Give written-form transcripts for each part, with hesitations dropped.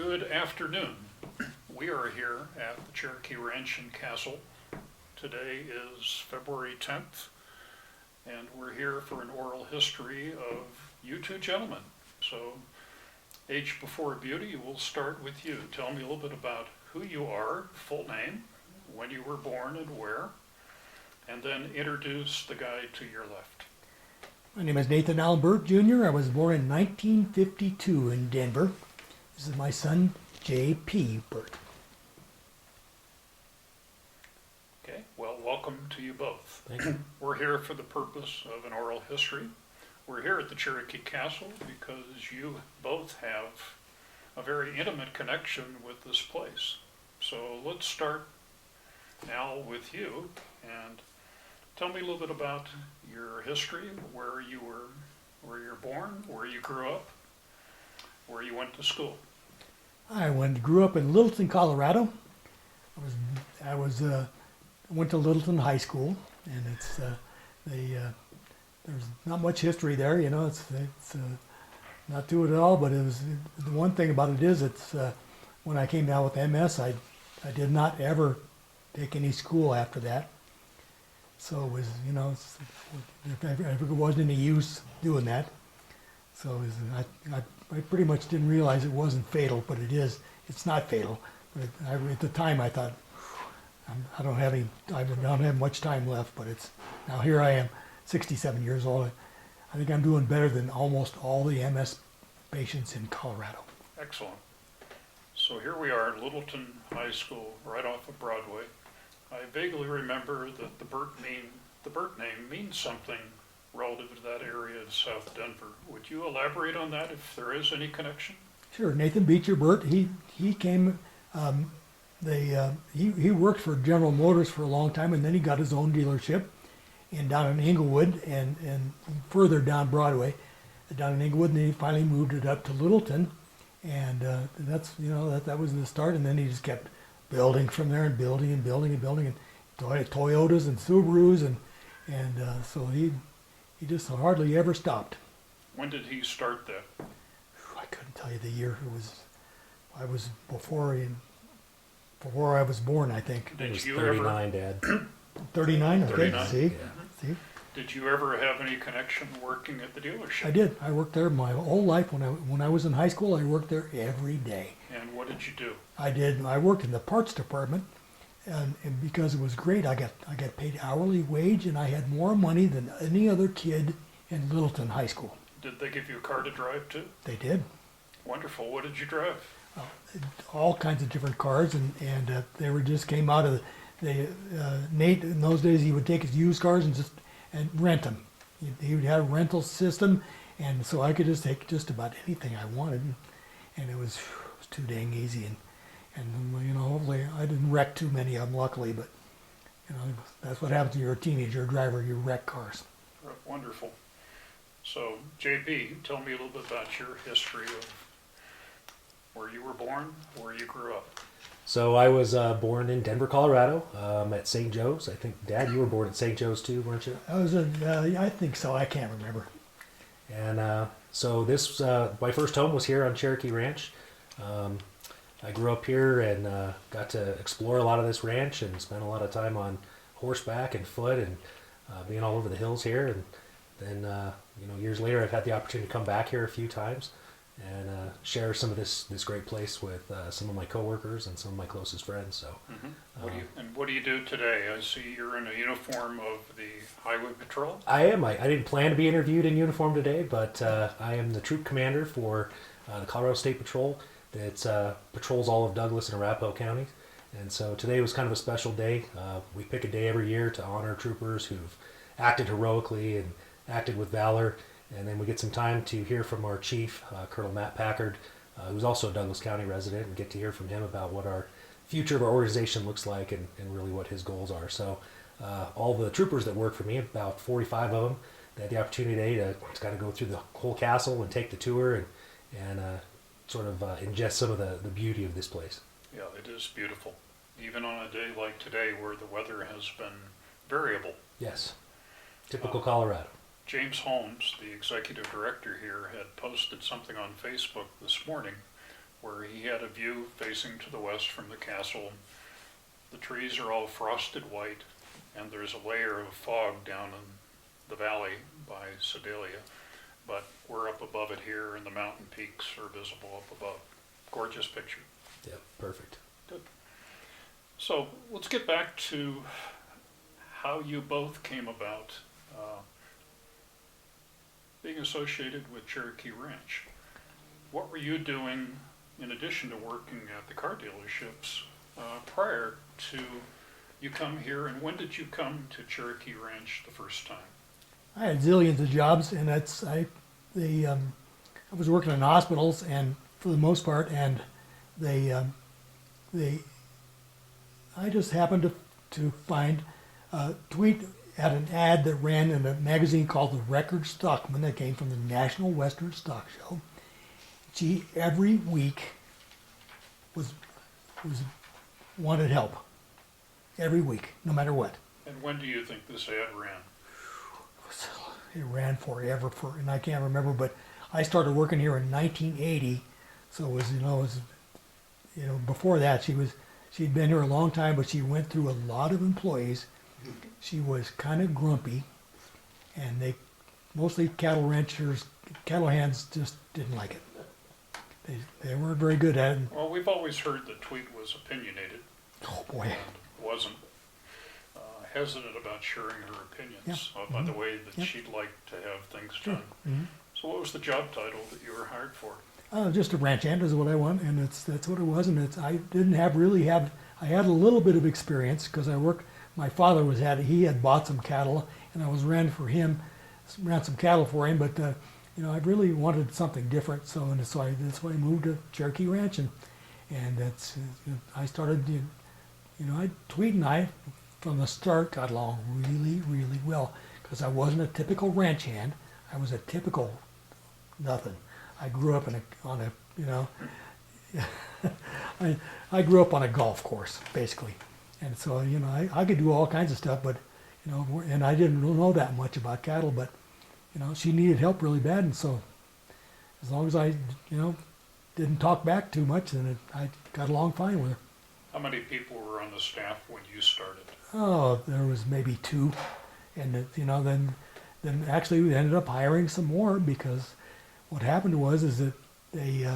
Good afternoon. We are here at the Cherokee Ranch Castle. Today is February 10th, and we're here for an oral history of you two gentlemen. So, age before beauty, we'll start with you. Tell me a little bit about who you are, full name, when you were born and where, and then introduce the guy to your left. My name is Nathan Allen Burt Jr. I was born in 1952 in Denver. This is my son, J.P. Burt. Okay, well, welcome to you both. Thank you. We're here for the purpose of an oral history. We're here at the Cherokee Castle because you both have a very intimate connection with this place. So let's start now with you and tell me a little bit about your history, where you're born, where you grew up, where you went to school. I grew up in Littleton, Colorado. I went to Littleton High School, and there's not much history there. You know, it's not to it at all. But the one thing about it is when I came down with MS, I did not ever take any school after that. So it was, you know, it wasn't any use doing that. So I pretty much didn't realize it wasn't fatal, but it is. It's not fatal. But at the time I thought, I don't have much time left. But now here I am, 67 years old. I think I'm doing better than almost all the MS patients in Colorado. Excellent. So here we are at Littleton High School, right off of Broadway. I vaguely remember that the Burt name means something relative to that area of South Denver. Would you elaborate on that if there is any connection? Sure. Nathan Beecher Burt, he came, he worked for General Motors for a long time, and then he got his own dealership down in Inglewood and further down Broadway, down in Inglewood, and then he finally moved it up to Littleton, and that was the start, and then he just kept building from there and building and Toyotas and Subarus, and so he just hardly ever stopped. When did he start that? I couldn't tell you the year. I was before I was born, I think. It was 39, Dad. 39? Okay, 39. See? Did you ever have any connection working at the dealership? I did. I worked there my whole life. When I was in high school, I worked there every day. And what did you do? I worked in the parts department, and because it was great, I got paid hourly wage, and I had more money than any other kid in Littleton High School. Did they give you a car to drive too? They did. Wonderful. What did you drive? All kinds of different cars, and they were just came out of Nate in those days. He would take his used cars and rent them. He would have a rental system, and so I could just take just about anything I wanted, and it was too dang easy. And you know, hopefully I didn't wreck too many of them, luckily. But you know, that's what happens when you're a teenager driver. You wreck cars. Wonderful. So, JP, tell me a little bit about your history of where you were born, where you grew up. So I was born in Denver, Colorado, at St. Joe's. I think, Dad, you were born at St. Joe's too, weren't you? I think so. I can't remember. And so my first home was here on Cherokee Ranch. I grew up here and got to explore a lot of this ranch and spent a lot of time on horseback and foot and being all over the hills here. And then, years later, I've had the opportunity to come back here a few times and share some of this great place with some of my coworkers and some of my closest friends. So, What do you do today? I see you're in a uniform of the Highway Patrol. I am. I didn't plan to be interviewed in uniform today, but I am the troop commander for the Colorado State Patrol that patrols all of Douglas and Arapahoe counties. And so today was kind of a special day. We pick a day every year to honor troopers who've acted heroically and acted with valor. And then we get some time to hear from our chief, Colonel Matt Packard, who's also a Douglas County resident, and get to hear from him about what our future of our organization looks like and really what his goals are. So all the troopers that work for me, about 45 of them, they had the opportunity today to kind of go through the whole castle and take the tour and sort of ingest some of the beauty of this place. Yeah, it is beautiful. Even on a day like today where the weather has been variable. Yes, typical Colorado. James Holmes, the executive director here, had posted something on Facebook this morning where he had a view facing to the west from the castle. The trees are all frosted white, and there's a layer of fog down in the valley by Sedalia, but we're up above it here, and the mountain peaks are visible up above. Gorgeous picture. Yeah, perfect. Good. So let's get back to how you both came about being associated with Cherokee Ranch. What were you doing in addition to working at the car dealerships prior to you come here, and when did you come to Cherokee Ranch the first time? I had zillions of jobs, and I was working in hospitals, and for the most part, and I just happened to find Tweet had an ad that ran in a magazine called The Record Stockman that came from the National Western Stock Show. She every week was wanted help. Every week, no matter what. And when do you think this ad ran? It ran forever, and I can't remember, but I started working here in 1980, so it was before that she'd been here a long time, but she went through a lot of employees. She was kind of grumpy, and mostly cattle ranchers, cattle hands just didn't like it. They weren't very good at it. Well, we've always heard that Tweet was opinionated. Oh boy. And wasn't hesitant about sharing her opinions by the way that she'd like to have things done. Mm-hmm. So what was the job title that you were hired for? Just a ranch hand is what I want, and that's what it was. And I didn't have. I had a little bit of experience because I worked. My father he had bought some cattle, and I ran some cattle for him. But I really wanted something different. So that's why I moved to Cherokee Ranch, and I started. Tweet and I from the start got along really, really well because I wasn't a typical ranch hand. I was a typical nothing. I grew up I grew up on a golf course basically, and so I could do all kinds of stuff, but and I didn't know that much about cattle, but she needed help really bad, and so as long as I didn't talk back too much, then I got along fine with her. How many people were on the staff when you started? Oh, there was maybe 2, and then actually we ended up hiring some more because what happened is that they,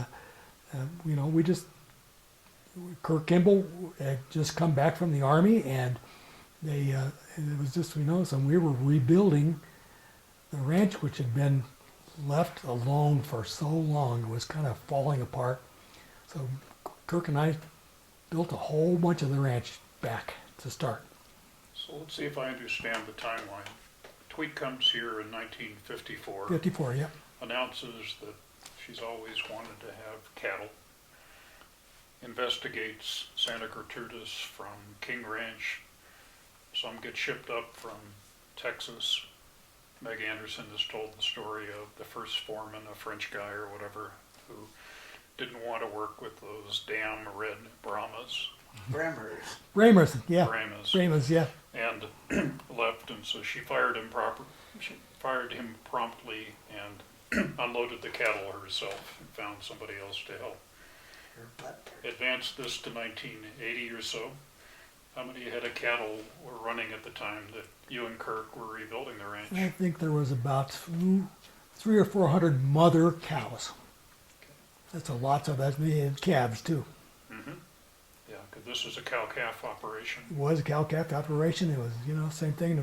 Kirk Kimball had just come back from the Army, and it was just, so we were rebuilding the ranch, which had been left alone for so long. It was kind of falling apart. So Kirk and I built a whole bunch of the ranch back to start. So let's see if I understand the timeline. Tweet comes here in 1954. 54, yeah. Announces that she's always wanted to have cattle. Investigates Santa Gertrudis from King Ranch. Some get shipped up from Texas. Meg Anderson has told the story of the first foreman, a French guy or whatever, who didn't want to work with those damn red Brahmas. Brahmas, yeah. Brahmas, yeah. And left, and so she fired him promptly and unloaded the cattle herself and found somebody else to help. Advanced this to 1980 or so. How many head of cattle were running at the time that you and Kirk were rebuilding the ranch? I think there was about 300 or 400 mother cows. That's a lot, so that's me, and calves too. Mm-hmm. Yeah, because this is a cow-calf operation. It was a cow-calf operation. It was, same thing.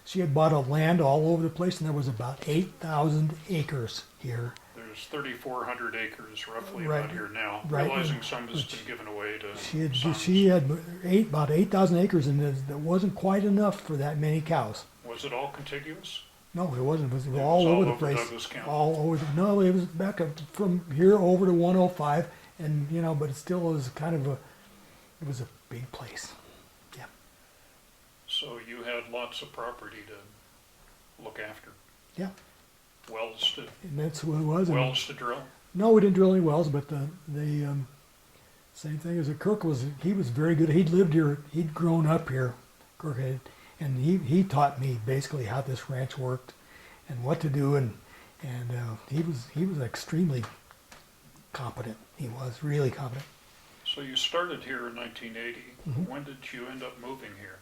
She had bought a land all over the place, and there was about 8,000 acres here. There's 3,400 acres roughly Right. about here now, Right. realizing some has been given away to She had about 8,000 acres, and that wasn't quite enough for that many cows. Was it all contiguous? No, it wasn't. It was It all was over all the over place. Douglas County. All over. No, it was back up from here over to 105, and but it still was kind of it was a big place. Yeah. So you had lots of property to look after. Yeah. Wells And that's what it was. to drill. No, we didn't drill any wells, but the same thing as Kirk he was very good. He'd lived here. He'd grown up here. Kirk had. And he taught me basically how this ranch worked and what to do, and he was extremely competent. He was really competent. So you started here in 1980. Mm-hmm. When did you end up moving here?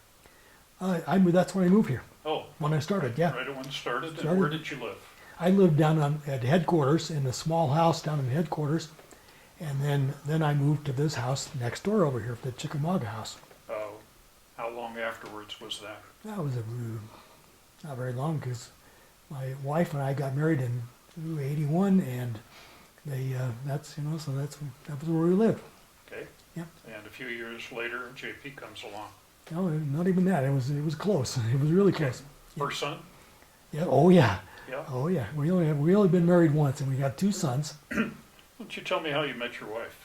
That's when I moved here. Oh, When I started, yeah. right when it started. And Started. where did you live? I lived down at headquarters in a small house down in headquarters, and then I moved to this house next door over here, the Chickamauga house. Oh, how long afterwards was that? That was not very long because my wife and I got married in '81, and that was where we lived. Okay. Yep. And a few years later, J.P. comes along. No, not even that. It was close. It was really close. First son? Yeah. Oh yeah. Yeah. Oh yeah. We only been married once, and we got 2 sons. Why don't you tell me how you met your wife?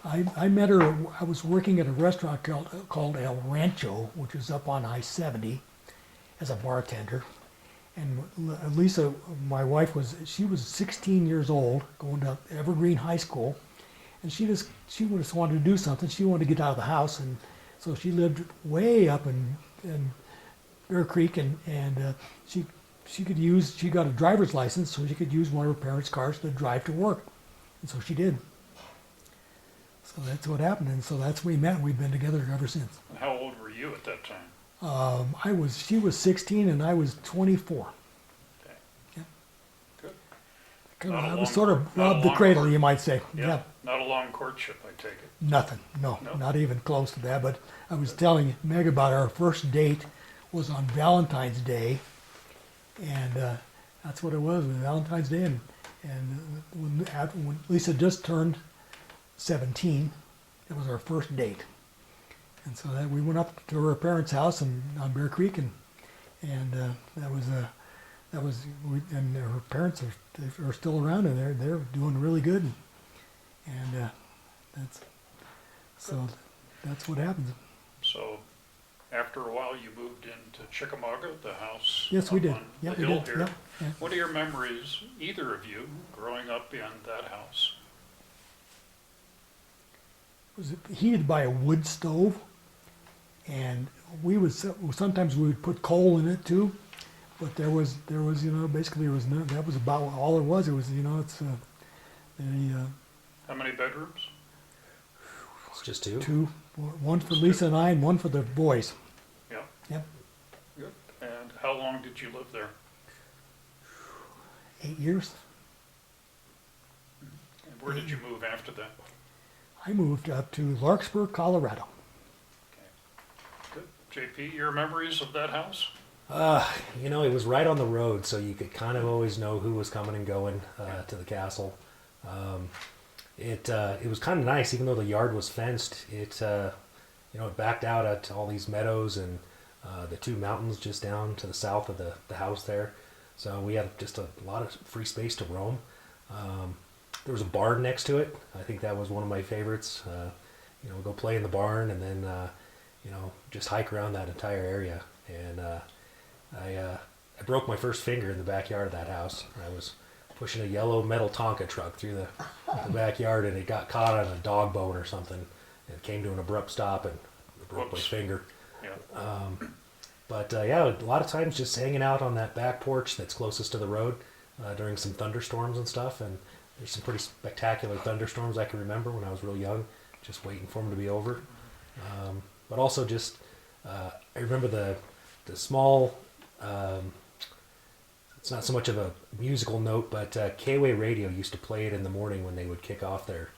I met her. I was working at a restaurant called El Rancho, which is up on I-70, as a bartender. And Lisa, my wife, was 16 years old, going to Evergreen High School, and she just wanted to do something. She wanted to get out of the house, and so she lived way up in Bear Creek, and she got a driver's license, so she could use one of her parents' cars to drive to work, and so she did. So that's what happened, and so that's when we met. We've been together ever since. And how old were you at that time? She was 16 and I was 24. Okay. Yeah. Good. Not a I long was sort of court- not a robbed the long cradle, court- you might say. Yeah. Yeah. Not a long courtship, I take it. Nothing. No, No? not even close to that. But I was telling Meg about our first date was on Valentine's Day, and that's what it was Valentine's Day. And when Lisa just turned 17, it was our first date. And so we went up to her parents' house on Bear Creek, and and her parents are still around, and they're doing really good, and that's what happens. So after a while, you moved into Chickamauga, the house Yes, we up did. on Yeah, the we hill did. here. Yeah, yeah. What are your memories, either of you, growing up in that house? It was heated by a wood stove, and sometimes we would put coal in it too, but there was basically there was no, that was about all there was. It was How many bedrooms? It's just 2. 2, one for Lisa and I, and one for the boys. Yeah. Yep. Good. And how long did you live there? 8 years. And where did you move after that? I moved up to Larkspur, Colorado. Okay. Good. JP, your memories of that house? It was right on the road, so you could kind of always know who was coming and going to the castle. It was kind of nice, even though the yard was fenced. It backed out at all these meadows and the 2 mountains just down to the south of the house there. So we had just a lot of free space to roam. There was a barn next to it. I think that was one of my favorites. Go play in the barn and then just hike around that entire area. And I broke my first finger in the backyard of that house. I was pushing a yellow metal Tonka truck through the backyard, and it got caught on a dog bone or something. And it came to an abrupt stop and broke my Whoops. finger. Yeah. A lot of times just hanging out on that back porch that's closest to the road during some thunderstorms and stuff. And there's some pretty spectacular thunderstorms I can remember when I was real young, just waiting for them to be over. But also just, I remember the small, it's not so much of a musical note, but KWA Radio used to play it in the morning when they would kick off their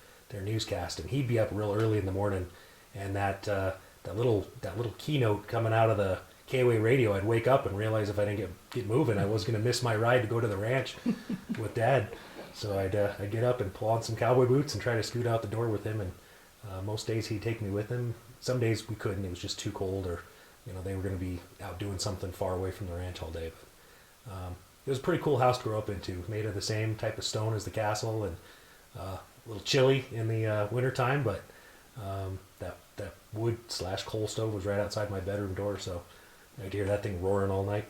newscast, and he'd be up real early in the morning, and that little keynote coming out of the KWA Radio, I'd wake up and realize if I didn't get moving, I was going to miss my ride to go to the ranch with Dad. So I'd get up and pull on some cowboy boots and try to scoot out the door with him, and most days he'd take me with him. Some days we couldn't; it was just too cold, or they were going to be out doing something far away from the ranch all day. But it was a pretty cool house to grow up into, made of the same type of stone as the castle, and a little chilly in the wintertime, but that wood/coal stove was right outside my bedroom door, so I'd hear that thing roaring all night.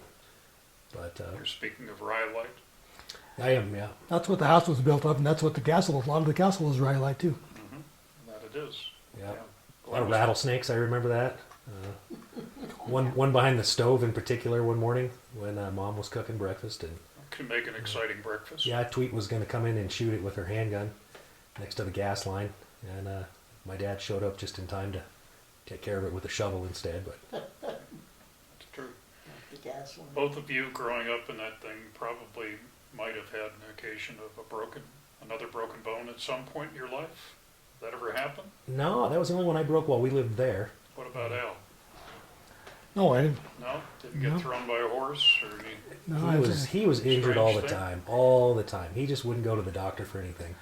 But You're speaking of rhyolite. I am, yeah. That's what the house was built of, and that's what a lot of the castle was rhyolite too. Mm-hmm. That it is. Yeah. A lot of rattlesnakes, I remember that. One behind the stove in particular one morning when Mom was cooking breakfast, and Can make an exciting breakfast. yeah, Tweet was going to come in and shoot it with her handgun, next to the gas line, and my dad showed up just in time to take care of it with a shovel instead. But It's true. The gas one. Both of you growing up in that thing probably might have had an occasion of another broken bone at some point in your life. Did that ever happen? no, that was the only one I broke while we lived there. What about Al? No, I didn't. No? Didn't get No. thrown by a horse or any? No, He was injured all the Strange thing. all the time. He just wouldn't go to the doctor for anything.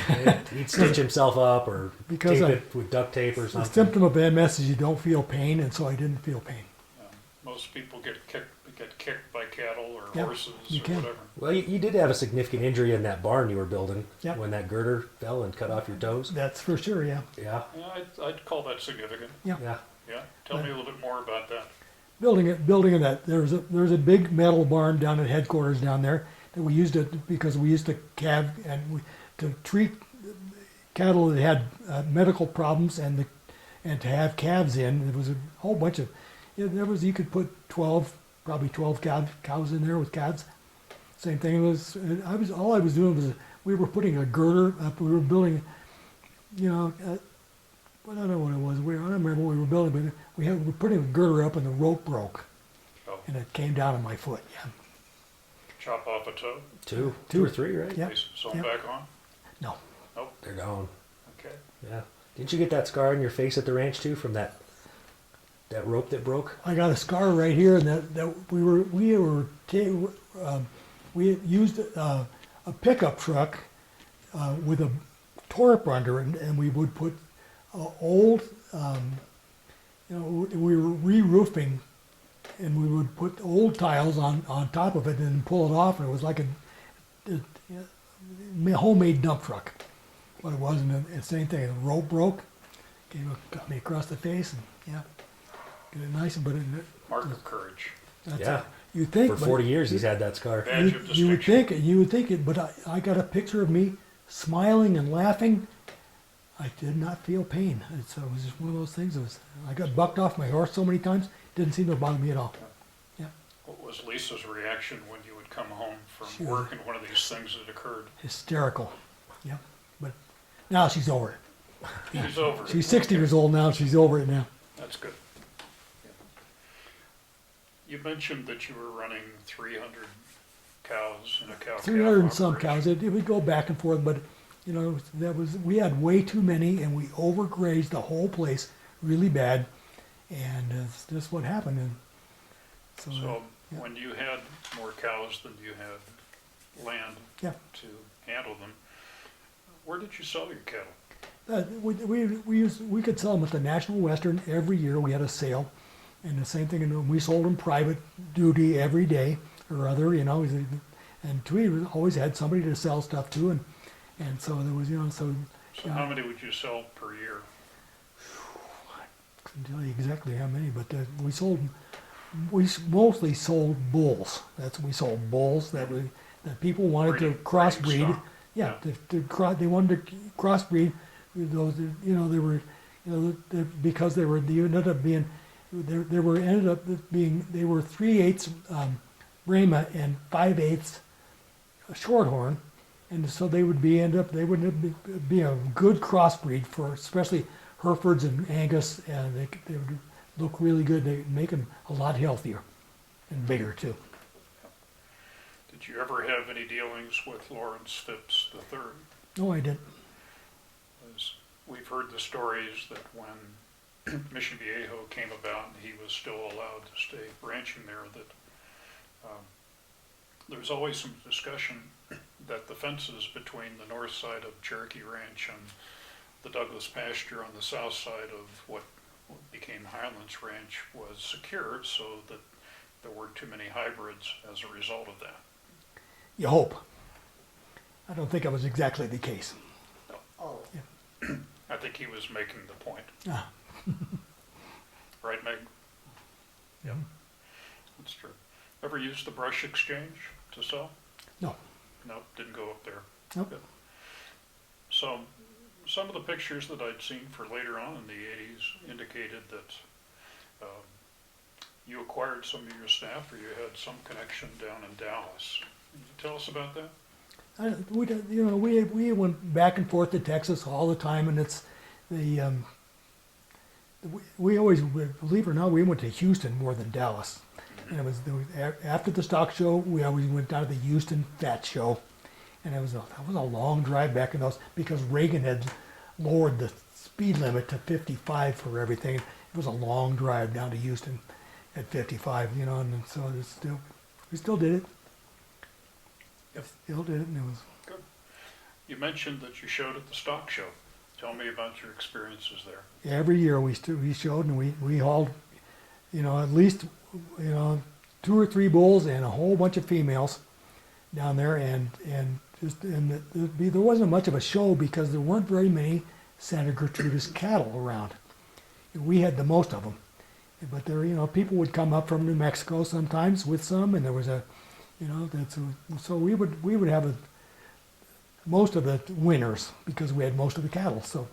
Yeah. He'd stitch himself up or Because tape I- it with duct tape or the something. symptom of MS is you don't feel pain, and so I didn't feel pain. Most people get kicked by cattle or Yeah, horses you or can. whatever. Well, you did have a significant injury in that barn you were building Yep. when that girder fell and cut off your toes. That's for sure, yeah. Yeah, Yeah, I'd call that significant. yeah. Yeah. Tell me a little bit more about that. Building in that, there's a big metal barn down at headquarters down there that we used it because we used to to treat cattle that had medical problems and to have calves in. There was a whole bunch of, you could put probably 12 cows in there with calves. Same thing all I was doing was we were putting a girder up. We were building, I don't know what it was. I don't remember what we were building, but we were putting a girder up and the rope broke Oh, and it came down on my foot. Yeah. chop off a toe, Two or three, right? Yeah. sew 'em Yep. back on? No. Nope. They're gone. Okay. Yeah. Didn't you get that scar on your face at the ranch too from that rope that broke? I got a scar right here, and that we used a pickup truck with a torp under it, and we would put old, we were re-roofing, and we would put old tiles on top of it and pull it off, and it was like a homemade dump truck. What it was, and the same thing. The rope broke, got me across the face, and yeah, get it nice, but Mark of courage. that's Yeah. you think For but 40 years he's had that scar. Badge of you would distinction. think it, but I got a picture of me smiling and laughing. I did not feel pain. It was just one of those things. I got bucked off my horse so many times, didn't seem to bother me at all. Yeah, What was Lisa's reaction when you would come home from She was- work and one of these things had occurred? hysterical. Yeah, but now she's over it. She's over it. She's 60 years old now. She's over it now. That's good. You mentioned that you were running 300 cows in a cow-calf 300 and some operation. cows. It would go back and forth, but we had way too many, and we overgrazed the whole place really bad, and it's just what happened. And so, So yeah. when you had more cows than you had land Yeah. to handle them, where did you sell your cattle? we could sell them at the National Western every year. We had a sale, and the same thing. And we sold them private duty every day or other, And we always had somebody to sell stuff to, and so there was, So Yeah. how many would you sell per year? I couldn't tell you exactly how many, but we mostly sold bulls. We sold bulls that people wanted to Breeding crossbreed. stock. Yeah, they wanted to crossbreed those. Because they ended up being 3/8 Brahma and 5/8 Shorthorn, and so they would be a good crossbreed for especially Herefords and Angus, and they would look really good. They make them a lot healthier and bigger too. Did you ever have any dealings with Lawrence Phipps III? No, I didn't. As we've heard the stories that when Mission Viejo came about and he was still allowed to stay ranching there, that there was always some discussion that the fences between the north side of Cherokee Ranch and the Douglas pasture on the south side of what became Highlands Ranch was secure so that there weren't too many hybrids as a result of that. You hope. I don't think that was exactly the case. Oh, I think he was making the point. Ah. Right, Meg? Yeah. That's true. Ever used the brush exchange to sell? No. No, didn't go up there. Nope. Good. So, some of the pictures that I'd seen for later on in the 80s indicated that you acquired some of your staff or you had some connection down in Dallas. Can you tell us about that? we went back and forth to Texas all the time, and it's the we always, believe it or not, we went to Houston more than Dallas. And it was after the stock show, we always went down to the Houston Fat Show, and that was a long drive back in those because Reagan had lowered the speed limit to 55 for everything. It was a long drive down to Houston at 55, and so we still did it. Yep. Still did it, and it was. Good. You mentioned that you showed at the stock show. Tell me about your experiences there. Every year we showed, and we hauled, at least, 2 or 3 bulls and a whole bunch of females down there, and there wasn't much of a show because there weren't very many Santa Gertrudis cattle around. We had the most of them, but there, people would come up from New Mexico sometimes with some, and there was so we would have most of the winners because we had most of the cattle. So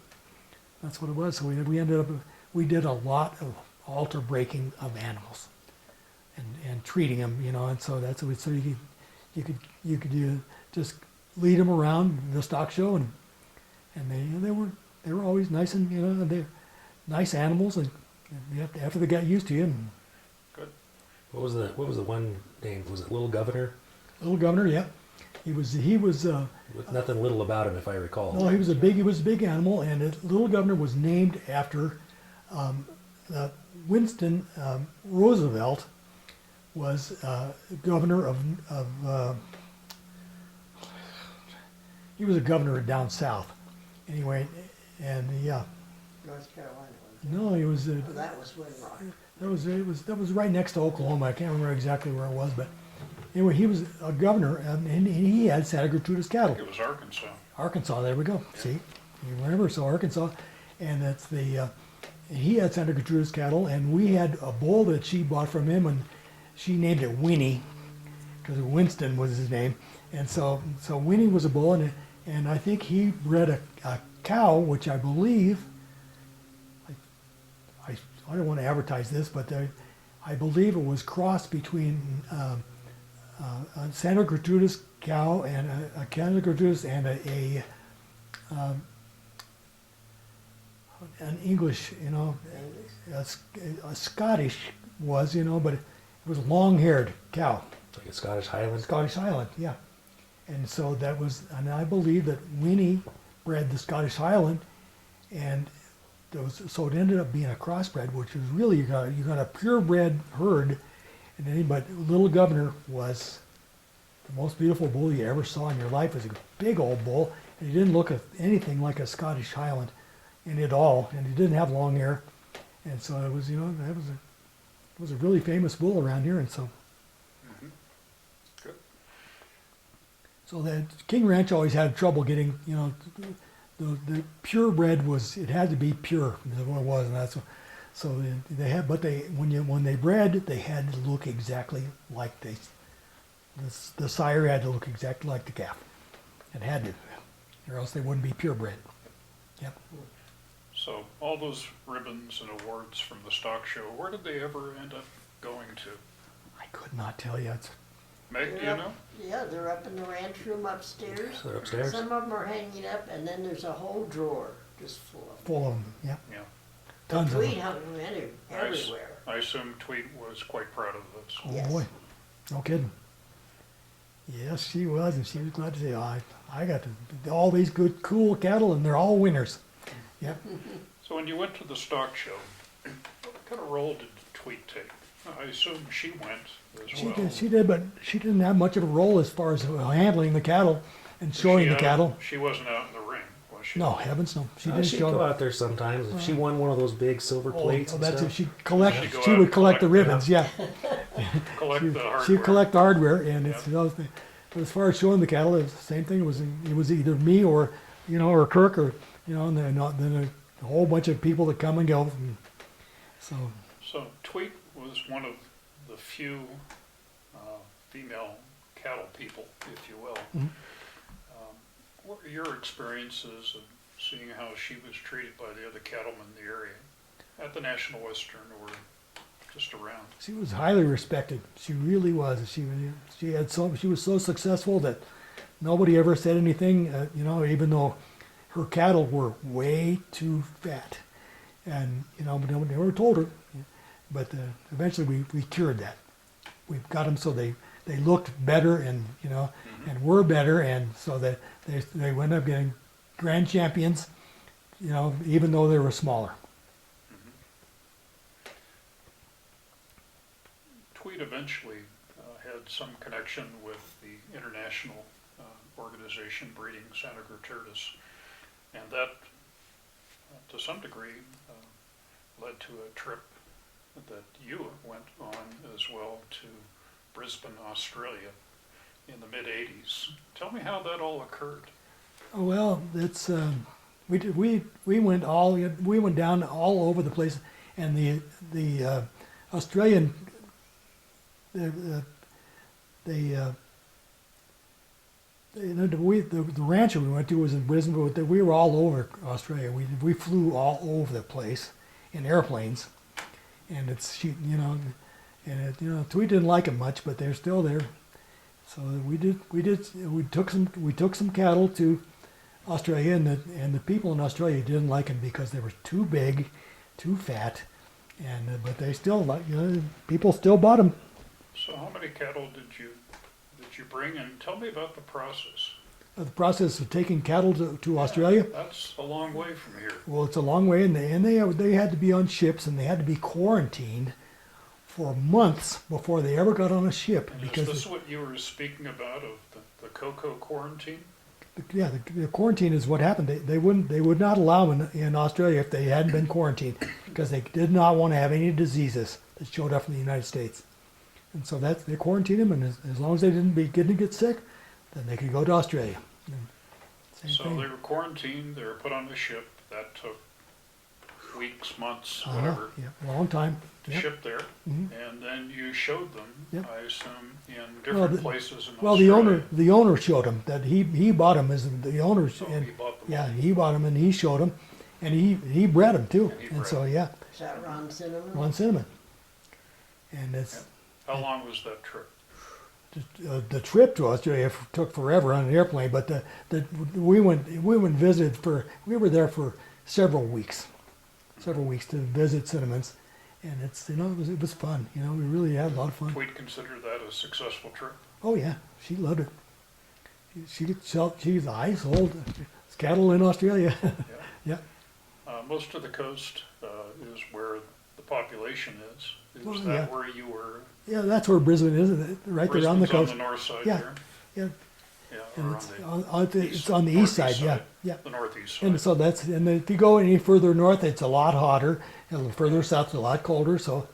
that's what it was. So we did a lot of altar breaking of animals and treating them, and so that's what so you could just lead them around the stock show, and they were always nice, and they're nice animals, and after they got used to you. And good. What was the one name? Was it Little Governor? Little Governor, yeah. He was With nothing little about him, if I recall. no, he was a big animal, and Little Governor was named after Winston Roosevelt was governor of he was a governor down south. Anyway, and yeah, North Carolina. no, he was. Oh, that was Winrock. That was right next to Oklahoma. I can't remember exactly where it was, but anyway, he was a governor, and he had Santa Gertrudis cattle. It was Arkansas. Arkansas, there we go. See, you remember? So Arkansas, and that's he had Santa Gertrudis cattle, and we had a bull that she bought from him, and she named it Winnie because Winston was his name, and so Winnie was a bull, and I think he bred a cow, which I believe. I don't want to advertise this, but I believe it was crossed between a Santa Gertrudis cow and a Santa Gertrudis and an English, a Scottish was, but it was a long-haired cow. Like a Scottish Highland? Scottish Highland, yeah. And so and I believe that Winnie bred the Scottish Highland, and so it ended up being a crossbred, which is really, you got a purebred herd, but Little Governor was the most beautiful bull you ever saw in your life. It was a big old bull, and he didn't look anything like a Scottish Highland in it all, and he didn't have long hair, and so it was, it was a really famous bull around here, and so. Mm-hmm. Good. So the King Ranch always had trouble getting, the purebred it had to be pure, is what it was, and that's what, so they had, but when they bred, they had to look exactly like the sire had to look exactly like the calf. It had to, or else they wouldn't be purebred. Yep. So all those ribbons and awards from the stock show, where did they ever end up going to? I could not tell you. Meg, do you know? Yeah, they're up in the ranch room upstairs. They're upstairs? Some of them are hanging up, and then there's a whole drawer just full of them. Full of them, yeah. Yeah. Tons of Tweed them. hung them everywhere. I assume Tweet was quite proud of this. Oh Yes. boy, no kidding. Yes, she was, and she was glad to say, I got all these good, cool cattle, and they're all winners. Yep. So when you went to the stock show, what kind of role did Tweet take? I assume she went as well. She did, but she didn't have much of a role as far as handling the cattle and showing the cattle. She wasn't out in the ring, was she? No, heavens no. She didn't She'd show. go out there sometimes. If she won one of those big silver plates and that's stuff. it. She'd go out She would and collect the collect ribbons, yeah. Collect the hardware. She'd collect the hardware, and it's Yep. those things. But as far as showing the cattle, it was the same thing. It was either me or or Kirk, or and then a whole bunch of people that come and go. And So Tweet was one of the few female cattle people, if you will. Mhm. What were your experiences of seeing how she was treated by the other cattlemen in the area, at the National Western or just around? she was highly respected. She really was. She was so successful that nobody ever said anything, you know, even though her cattle were way too fat. And, you know, nobody ever told her. But eventually we cured that. We got them so they looked better and, you know, and were better. And so that they went up getting grand champions, you know, even though they were smaller. Tweed eventually had some connection with the international organization breeding Santa Gertrudis, and that, to some degree, led to a trip that you went on as well to Brisbane, Australia, in the mid-'80s. Tell me how that all occurred. Oh, well, it's we went down all over the place, and the Australian the rancher we went to was in Brisbane, but we were all over Australia. We flew all over the place in airplanes, and we didn't like them much, but they're still there. So we took some cattle to Australia, and the people in Australia didn't like them because they were too big, too fat, and but they still people still bought them. So how many cattle did you bring, and tell me about the process. The process of taking cattle to Australia. That's a long way from here. Well, it's a long way, and they had to be on ships, and they had to be quarantined for months before they ever got on a ship. And because is this what you were speaking about of the cocoa quarantine? the quarantine is what happened. They would not allow them in Australia if they hadn't been quarantined because they did not want to have any diseases that showed up in the United States. And so they quarantined them, and as long as they didn't get sick, then they could go to Australia. So they were quarantined, they were put on a ship, that took weeks, months, whatever, Yeah, a long time. to Yep. ship there, Mhm. and then you showed them, Yep. I assume, in different places in Well, Australia. the owner showed them that he bought them as the owners, Oh, and he bought them. yeah, he bought them and he showed them, and he bred them too. And he And bred so 'em. yeah, Is that Ron Cinnamon? Ron Cinnamon. And it's How long was that trip? the trip to Australia took forever on an airplane, but we went and visited we were there for several weeks to visit Cinnamons, and it was fun. We really had a lot of fun. We'd consider that a successful trip. Oh yeah, she loved it. I sold cattle in Australia. Yeah. Yeah. Most of the coast is where the population is. Is Well, that yeah. where you were? Yeah, that's where Brisbane is, isn't it? Right there on the Brisbane's coast. on the north side Yeah. there? Yeah, Yeah, and or it's on the east side. Yeah, yeah. the northeast side. And so if you go any further north, it's a lot hotter. A little further south, it's a lot colder. So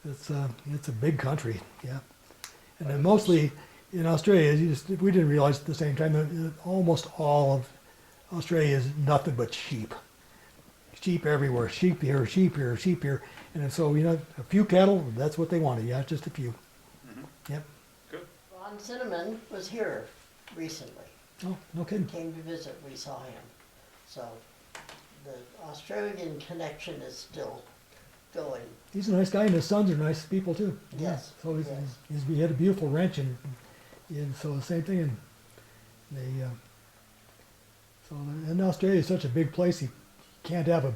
it's a big country. Yeah, and then mostly in Australia, we didn't realize at the same time that almost all of Australia is nothing but sheep. Sheep everywhere. Sheep here, sheep here, sheep here. And so a few cattle. That's what they wanted. Yeah, just a few. Mhm. Yep. Good. Ron Cinnamon was here recently. Oh, no kidding. Came to visit, we saw him. So the Australian connection is still going. He's a nice guy, and his sons are nice people too. Yes, So yes. he had a beautiful ranch, and so the same thing. And and Australia is such a big place. He can't have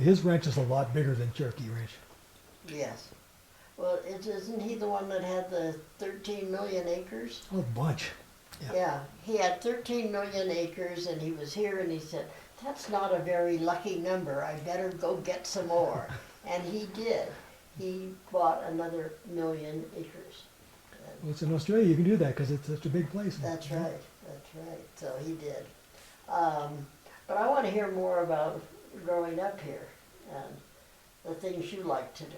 his ranch is a lot bigger than Cherokee Ranch. Yes. Well, isn't he the one that had the 13 million acres? Oh, a bunch. Yeah. Yeah, he had 13 million acres, and he was here, and he said, "That's not a very lucky number. I better go get some more." And he did. He bought another million acres. Well, it's in Australia. You can do that because it's such a big place. That's right. That's right. So he did. But I want to hear more about growing up here and the things you like to do.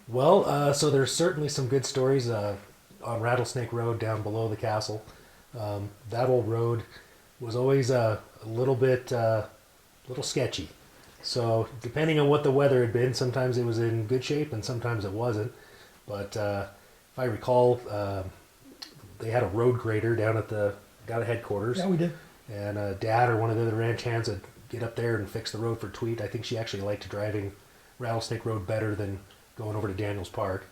Well, so there's certainly some good stories on Rattlesnake Road down below the castle. That old road was always a little sketchy. So depending on what the weather had been, sometimes it was in good shape and sometimes it wasn't. But if I recall, they had a road grader down at headquarters. Yeah, we did. And Dad or one of the other ranch hands would get up there and fix the road for Tweet. I think she actually liked driving Rattlesnake Road better than going over to Daniels Park.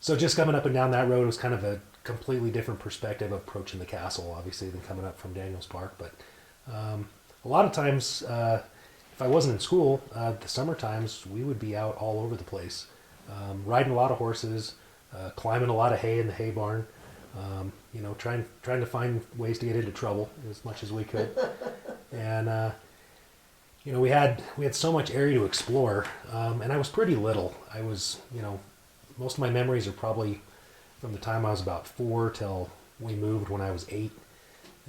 So just coming up and down that road was kind of completely different perspective of approaching the castle, obviously, than coming up from Daniels Park. But a lot of times, if I wasn't in school, the summer times, we would be out all over the place, riding a lot of horses, climbing a lot of hay in the hay barn, you know, trying to find ways to get into trouble as much as we could. And you know, we had so much area to explore, and I was pretty little. I was, you know, most of my memories are probably from the time I was about 4 till we moved when I was 8.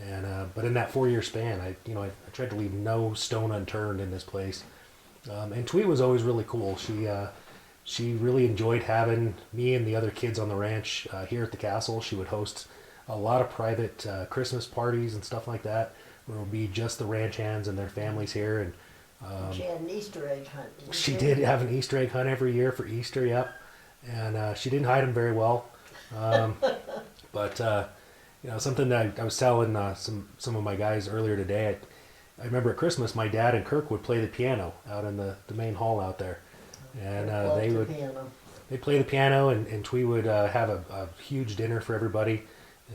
And but in that 4-year span, I tried to leave no stone unturned in this place. And Tweet was always really cool. She really enjoyed having me and the other kids on the ranch here at the castle. She would host a lot of private Christmas parties and stuff like that, where it would be just the ranch hands and their families here. And She had an Easter egg hunt. she did have an Easter egg hunt every year for Easter, yep. And she didn't hide them very well. But you know, something that I was telling some of my guys earlier today, I remember at Christmas my dad and Kirk would play the piano out in the main hall out there. And they'd play the piano, and Twee would have a huge dinner for everybody.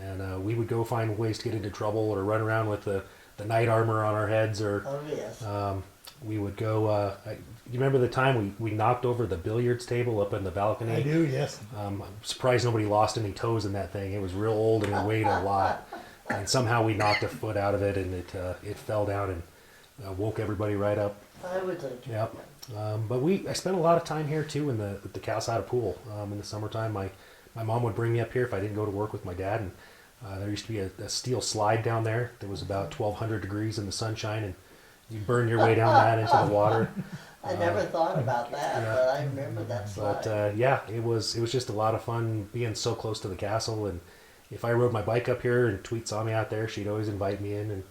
And we would go find ways to get into trouble or run around with the knight armor on our heads, or Oh, yes. we would go. You remember the time we knocked over the billiards table up in the balcony? I do, yes. I'm surprised nobody lost any toes in that thing. It was real old and it weighed a lot. And somehow we knocked a foot out of it, and it fell down and woke everybody right up. I would think. Yep. But I spent a lot of time here too in the Calcutta pool. In the summertime, my mom would bring me up here if I didn't go to work with my dad, and there used to be a steel slide down there that was about 1,200 degrees in the sunshine, and you burn your way down that into the water. I never thought about that, yeah. but I remember that slide. But yeah, it was just a lot of fun being so close to the castle. And if I rode my bike up here and Tweet saw me out there, she'd always invite me in and,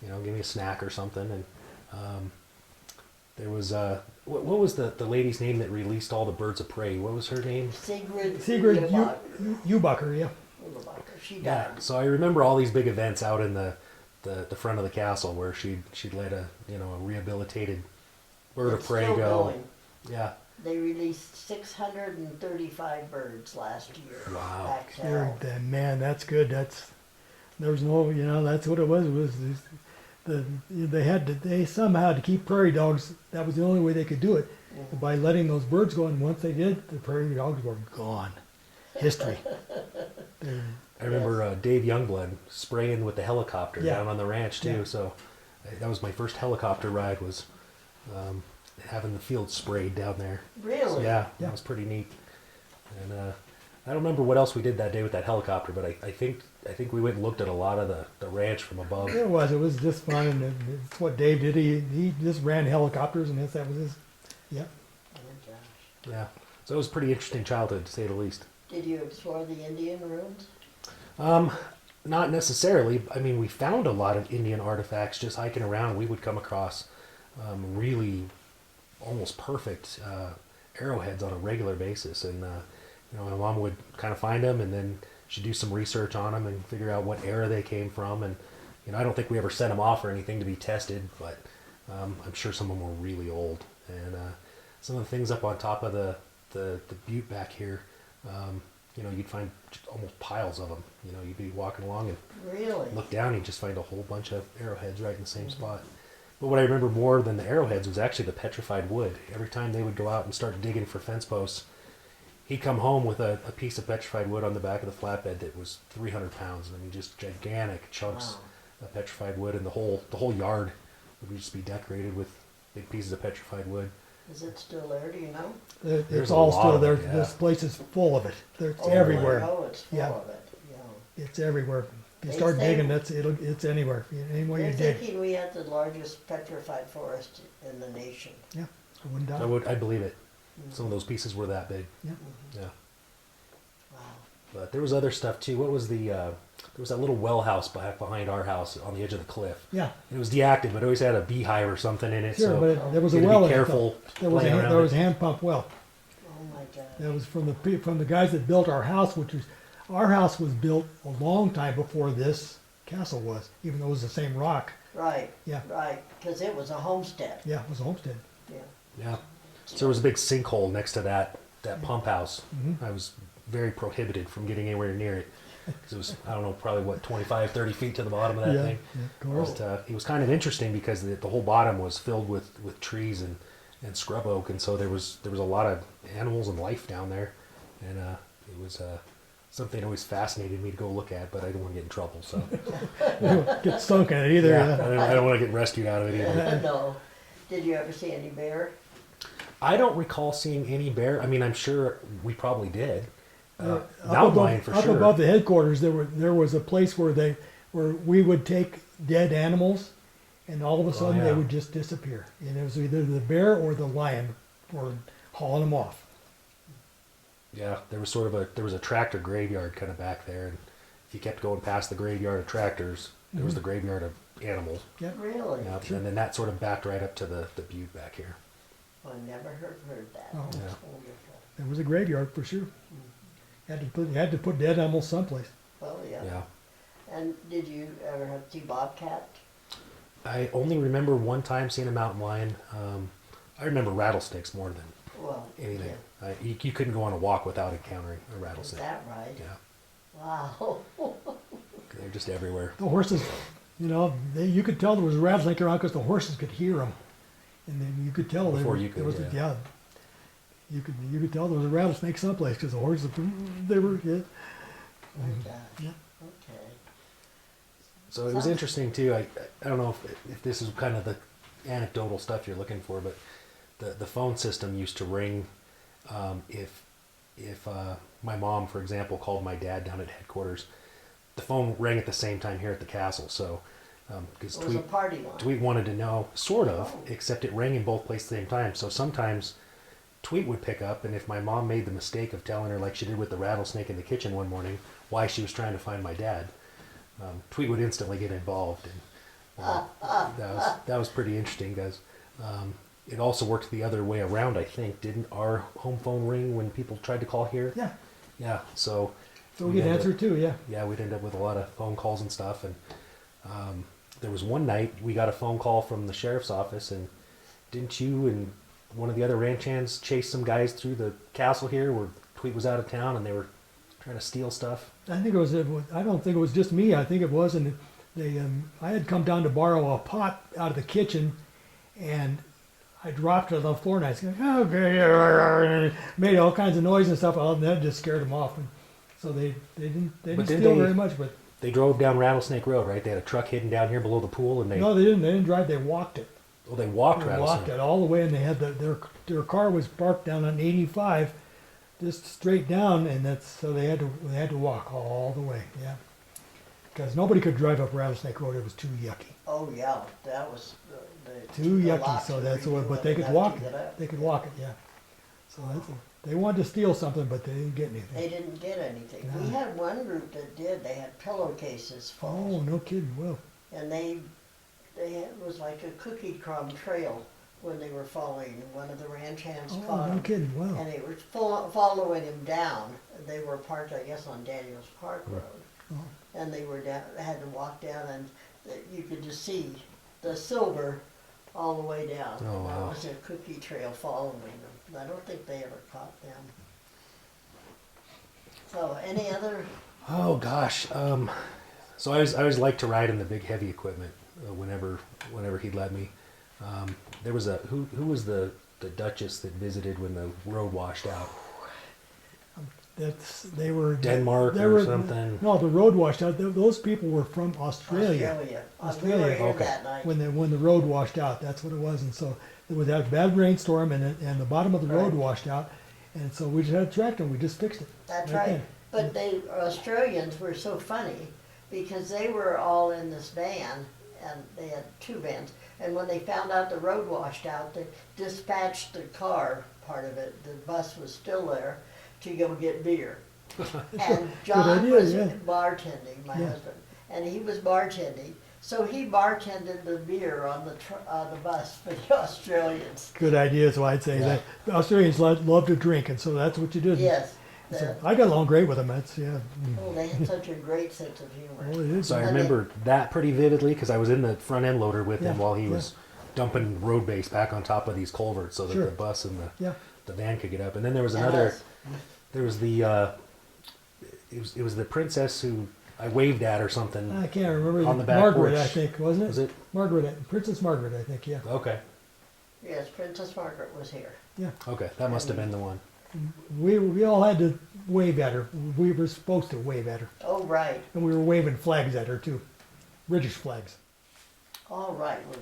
you know, give me a snack or something. And there was what was the lady's name that released all the birds of prey? What was her name? Sigrid Ubacher, yeah. She died. Yeah. So I remember all these big events out in the front of the castle where she'd let a rehabilitated bird of It's prey still go. going. Yeah. They released 635 birds last year. Wow. Back to health. Man, that's good. There was no, that's what it was. It was they somehow had to keep prairie dogs. That was the only way they could do it, by letting those birds go. And once they did, the prairie dogs were gone. History. I remember Dave Youngblood spraying with the helicopter Yeah. down on the ranch too. Yeah. So that was my first helicopter ride, was having the field sprayed down there. Really? So, yeah, that was pretty neat. And I don't remember what else we did that day with that helicopter, but I think we went and looked at a lot of the ranch from above. It was just fun, and it's what Dave did. He just ran helicopters, and that was his. Yep. Oh, gosh. Yeah, so it was a pretty interesting childhood, to say the least. Did you explore the Indian ruins? Not necessarily. I mean, we found a lot of Indian artifacts just hiking around. We would come across really almost perfect arrowheads on a regular basis, and my mom would kind of find them, and then she'd do some research on them and figure out what era they came from. And I don't think we ever sent them off or anything to be tested, but I'm sure some of them were really old. And some of the things up on top of the butte back here, you'd find just almost piles of them. You'd be walking along and Really? look down and you'd just find a whole bunch of arrowheads right in the same spot. But what I remember more than the arrowheads was actually the petrified wood. Every time they would go out and start digging for fence posts, he'd come home with a piece of petrified wood on the back of the flatbed that was 300 pounds. I mean, just gigantic chunks of petrified wood, and the whole yard would just be decorated with big pieces of petrified wood. Is it still there? Do you know? It's There's a all lot still of there. it, yeah. This place is full of it. It's Oh, everywhere. Oh, it's full Yeah. of it. Yeah. It's everywhere. If you They start say- digging, it's anywhere. Anywhere They're you dig. thinking we have the largest petrified forest in the nation. Yeah, I wouldn't doubt. I believe it. Some of those pieces were that big. Yeah. Yeah. Wow. But there was other stuff too. What was there was that little well house back behind our house on the edge of the cliff. Yeah, It was deactive, but it always had a beehive or something in it. sure, so but there was a you had to well. be in it, careful though. playing around There was it. a hand pump well. Oh my God. That was from the guys that built our house, our house was built a long time before this castle was, even though it was the same rock. Right. Yeah. Right. Because it was a homestead. Yeah, it was a homestead. Yeah. Yeah. So there was a big sinkhole next to that pump house. Mhm. I was very prohibited from getting anywhere near it. 'Cause it was, I don't know, probably what, 25, 30 feet to the bottom of that Yeah, thing. yeah, of course. But it was kind of interesting because the whole bottom was filled with trees and scrub oak, and so there was a lot of animals and life down there, and it was something that always fascinated me to go look at, but I didn't want to get in trouble, so You don't get sunk in it either. yeah, Yeah. I don't want to get rescued out of it either. No. Did you ever see any bear? I don't recall seeing any bear. I mean, I'm sure we probably did. Up Mountain above, lion for up sure. above the headquarters, there was a place where we would take dead animals, and all of a sudden yeah. they would just disappear. And it was either the bear or the lion were hauling them off. Yeah, there was a tractor graveyard kind of back there, and if you kept going past the graveyard of tractors, there was the graveyard of animals. Yeah. Really? Yeah, Sure. and then that sort of backed right up to the butte back here. I never heard that. Oh. That's Yeah. wonderful. There was a graveyard for sure. Had to put dead animals someplace. Oh, yeah. Yeah. And did you ever have see bobcat? I only remember one time seeing a mountain lion. I remember rattlesnakes more than Well, anything. yeah. You couldn't go on a walk without encountering a Is rattlesnake. that right? Yeah, Wow. they're just everywhere. The horses, you could tell there was a rattlesnake around because the horses could hear them, and then you could tell Before there you could, was yeah. You could tell there was a rattlesnake someplace because the horses they were. Yeah. Oh, gosh. Yeah. Okay. So it was interesting too. I don't know if this is kind of the anecdotal stuff you're looking for, but the phone system used to ring if my mom, for example, called my dad down at headquarters. The phone rang at the same time here at the castle. So because It was a party line. Tweet wanted to know, sort of, Oh. except it rang in both places at the same time. So sometimes Tweet would pick up, and if my mom made the mistake of telling her, like she did with the rattlesnake in the kitchen one morning, why she was trying to find my dad, Tweet would instantly get involved, and that was pretty interesting because it also worked the other way around. I think didn't our home phone ring when people tried to call here? Yeah. Yeah. So So we could end answer up- too. Yeah. Yeah, we'd end up with a lot of phone calls and stuff. And there was one night we got a phone call from the sheriff's office, and didn't you and one of the other ranch hands chase some guys through the castle here where Tweet was out of town and they were trying to steal stuff? I think it was. I don't think it was just me. I think it was, and I had come down to borrow a pot out of the kitchen, and I dropped it on the floor, and I was going, okay, made all kinds of noise and stuff. And that just scared them off, and so they didn't But steal didn't they- very much. But They drove down Rattlesnake Road, right? They had a truck hidden down here below the pool, and they no, they didn't. They didn't drive. They walked it. they walked They Rattlesnake. walked it all the way, and they had their car was parked down on 85, just straight down, and so they had to walk all the way. Yeah, because nobody could drive up Rattlesnake Road. It was too yucky. Oh, yeah, that was Too the yucky. lot So to that's redo what. But they could enough to walk get it. up. They could walk it. Yeah. So they wanted to steal something, but they didn't get They anything. didn't get anything. No. We had one group that did. They had pillowcases Oh, full, no kidding. Well, and it was like a cookie crumb trail when they were following. One of the ranch hands oh, caught no them, kidding. Wow. and they were following him down. They were parked, I guess, on Daniels Park Road, Oh. and they had to walk down, and you could just see the silver all the way down. Oh, And wow. that was a cookie trail following them. I don't think they ever caught them. So, any other? Oh gosh. So I always liked to ride in the big heavy equipment whenever he'd let me. There was who was the Duchess that visited when the road washed out? They were Denmark they or were- something? No, the road washed out. Those people were from Australia. We were Australia. here Okay. that night. When the road washed out, that's what it was. And so there was that bad rainstorm, and the bottom of the road Right. washed out, and so we just had a tractor and we just fixed it. That's right right. then. But the Australians were so funny because they were all in this van, and they had two vans. And when they found out the road washed out, they dispatched the car part of it. The bus was still there to go get beer. And John idea, was yeah. bartending, my Yeah. husband, and he was bartending. So he bartended the beer on the bus for the Australians. Good idea, so I'd say Yeah. that the Australians love to drink, and so that's what you did. Yes. So I got along great with them. That's Oh, they had such a great sense of humor. Well, it is. So I And they- remember that pretty vividly because I was in the front end loader with him Yeah, while he yeah. was dumping road base back on top of these culverts so that Sure. the bus and Yeah. the van could get up. And then there was And another. us. There was the it was the princess who I waved at or something. I can't remember. On the back Margaret, porch. I think, wasn't it? Was it? Margaret, Princess Margaret, I think, yeah. Okay. Yes, Princess Margaret was here. Okay, that must have been the one. We all had to wave at her. We were supposed to wave at her. Oh, right. And we were waving flags at her too. British flags. All right, we're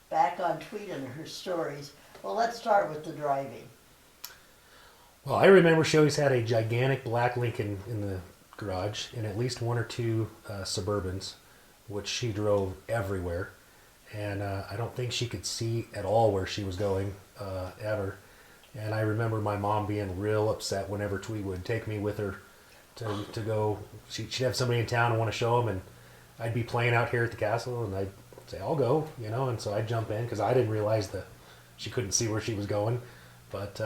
back on Tweet and her stories. Well, let's start with the driving. Well, I remember she always had a gigantic black Lincoln in the garage and at least one or two Suburbans, which she drove everywhere. And I don't think she could see at all where she was going, ever. And I remember my mom being real upset whenever Tweet would take me with her to go. She'd have somebody in town and want to show them, and I'd be playing out here at the castle, and I'd say, I'll go, you know, and so I'd jump in because I didn't realize that she couldn't see where she was going. But,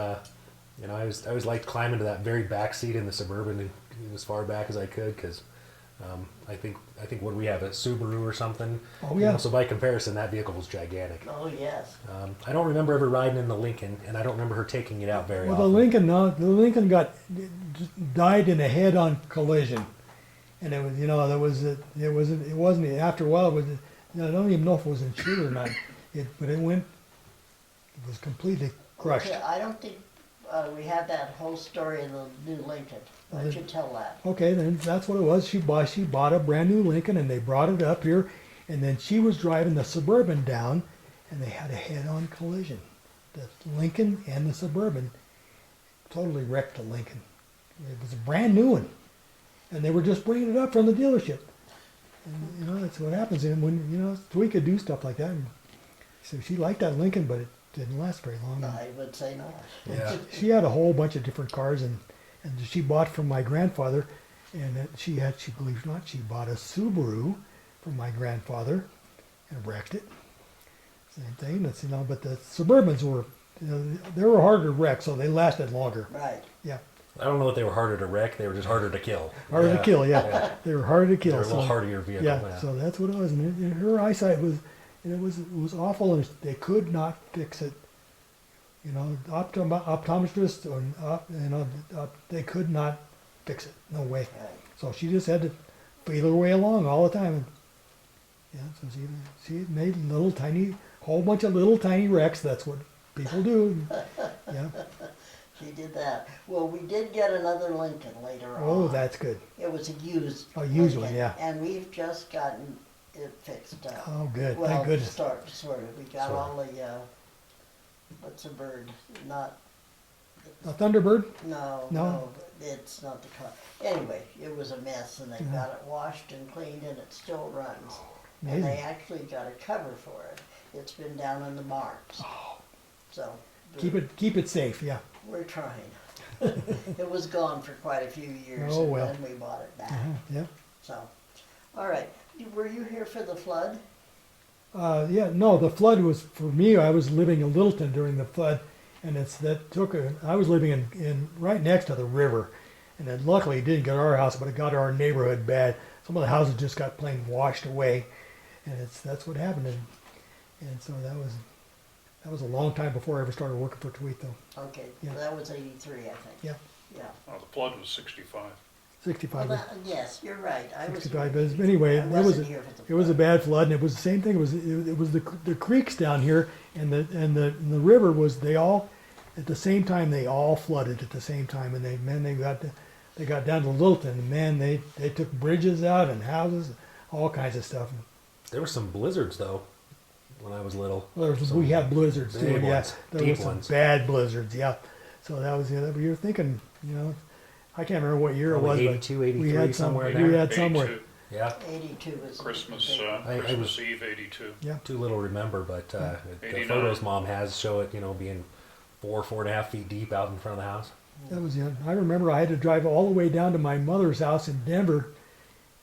you know, I always liked climbing to that very back seat in the Suburban and as far back as I could because I think what do we have, a Subaru or something? Oh, You yeah. know, so by comparison, that vehicle was gigantic. Oh, yes. I don't remember ever riding in the Lincoln, and I don't remember her taking it out very Well, the often. Lincoln, no, the Lincoln died in a head-on collision, and it was, you know, it wasn't. After a while, it was. You know, I don't even know if it was insured or not. But it was completely crushed. Okay, I don't think we have that whole story of the new Lincoln. Why don't you tell that? Okay, then that's what it was. She bought a brand new Lincoln, and they brought it up here, and then she was driving the Suburban down, and they had a head-on collision. The Lincoln and the Suburban totally wrecked the Lincoln. It was a brand new one, and they were just bringing it up from the dealership. And, you know, that's what happens. And when, you know, we could do stuff like that. And so she liked that Lincoln, but it didn't last very long. I would say not. Yeah. She had a whole bunch of different cars, and she bought from my grandfather, and she believe it or not, she bought a Subaru from my grandfather and wrecked it. Same thing, that's, you know, but the Suburbans were, you know, they were harder to wreck, so they lasted longer. Right. Yeah, I don't know if they were harder to wreck, they were just harder to kill. harder to kill. Yeah, Yeah. they were harder to They kill. were a little so- hardier vehicle. yeah, so that's what it was, and her eyesight was, and it was awful, and they could not fix it. You know, optometrists, or you know, they could not fix it. No way. Right. So she just had to feel her way along all the time. And, yeah, so she made whole bunch of little tiny wrecks. That's what people do. Yeah. She did that. Well, we did get another Lincoln later on. Oh, that's good. It was a used. A used one, Lincoln, yeah. And we've just gotten it fixed up. Oh, good. Well, Thank goodness. sort of. We got Sort of. all the, what's a bird? Not, A Thunderbird? no, No? no, it's not the car. Anyway, it was a mess, and they Yeah. got it washed and cleaned, and it still runs. And Amazing. they actually got a cover for it. It's been down in the barns. So. Keep it safe. Yeah. We're trying. It was gone for quite a few years, Oh, and well. then we bought it back. Yeah. So, all right. Were you here for the flood? Yeah. No, the flood was for me. I was living in Littleton during the flood, and I was living in right next to the river, and then luckily it didn't get our house, but it got our neighborhood bad. Some of the houses just got plain washed away, and that's what happened. And so that was a long time before I ever started working for Tweet, though. Okay, Yeah. that was 83, I think. Yeah. Yeah. Oh, the flood was 65. 65. Well, yes, you're right. I was. 65. But anyway, I it was wasn't here for the it was a flood. bad flood, and it was the same thing. It was the creeks down here, and the river was, they all at the same time, they all flooded at the same time, and they got down to Littleton, and man, they took bridges out and houses, all kinds of stuff. There were some blizzards though when I was little. We had blizzards too. big Yeah, ones, there deep was some ones. bad blizzards. Yeah, so that was but you're thinking, you know, I can't remember what year Probably it was, 82, but we 83, had somewhere we there. had somewhere. 82, Yeah, 82 was. Christmas, I Christmas was- Eve 82. Yeah. too little to remember, but the 89. photos mom has show it, you know, being 4.5 feet deep out in front of the house. That was it. I remember I had to drive all the way down to my mother's house in Denver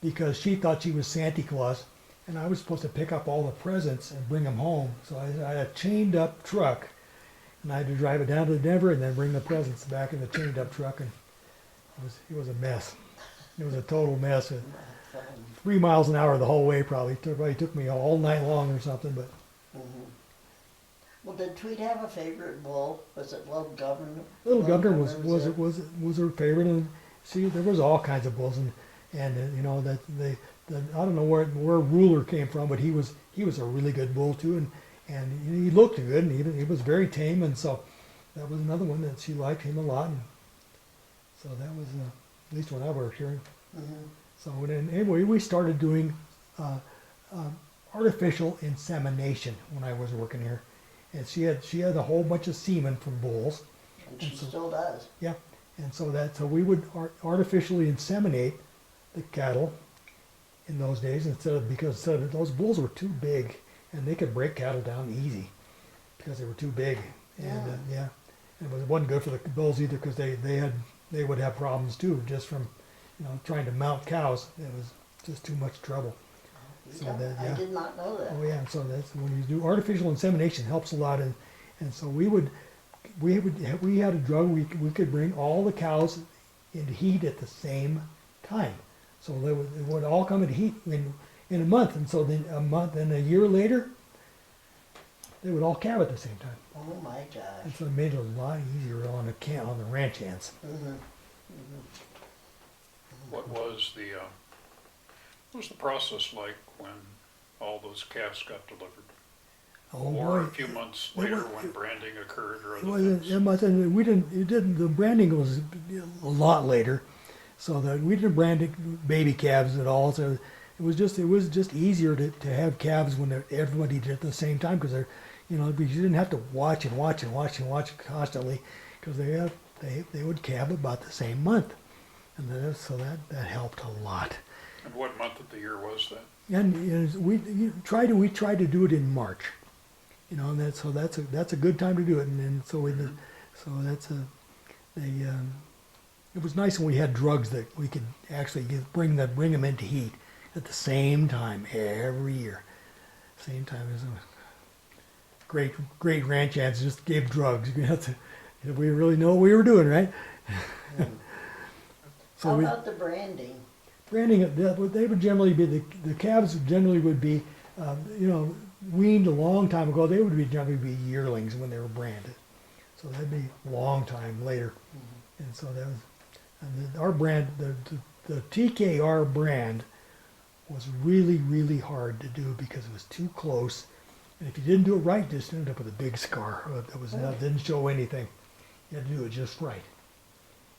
because she thought she was Santa Claus, and I was supposed to pick up all the presents and bring them home. So I had a chained up truck, and I had to drive it down to Denver and then bring the presents back in the chained up truck, and it was a mess. It was a total mess. 3 miles an hour the whole way probably. Probably took me all night long or something, but Well, did Tweet have a favorite bull? Was it Little Governor? Little Governor was it? her favorite, see, there was all kinds of bulls, and you know that I don't know where Ruler came from, but he was a really good bull too, and he looked good, and he was very tame, and so that was another one that she liked him a lot, and so that was at least when I worked here. Mhm. So then anyway, we started doing artificial insemination when I was working here, and she had a whole bunch of semen from bulls. And she still does. Yeah, and so we would artificially inseminate the cattle in those days because those bulls were too big and they could break cattle down easy because they were too big, and Yeah. and it wasn't good for the bulls either because they would have problems too just from trying to mount cows. It was just too much trouble. So that, I did not know that. Oh yeah, and so that's when you do artificial insemination helps a lot, and so we had a drug we could bring all the cows into heat at the same time, so it would all come into heat in a month, and so then a year later they would all calve at the same time, Oh my and gosh. so it made it a lot easier on the ranch hands. Mhm. What was the process like when all those calves got delivered? Oh Or boy, a few months It later was- when branding occurred or it other wasn't. things? It wasn't. We didn't. It didn't. The branding was a lot later, so that we didn't brand baby calves at all. So it was just easier to have calves when everybody did it at the same time because because you didn't have to watch constantly because they would calve about the same month, and so that helped a lot. And what month of the year was that? And we tried to do it in March, and that's a good time to do it. And so it was nice when we had drugs that we could actually bring them into heat at the same time every year. Same time as great ranch hands just gave drugs. We really know what we were doing, right? So How we. about the branding? Branding, they would generally be the calves generally would be, weaned a long time ago. They would generally be yearlings when they were branded, so that'd be a long time later. And so that was, our brand, the TKR brand, was really hard to do because it was too close, and if you didn't do it right, you just ended up with a big scar that didn't show anything. You had to do it just right,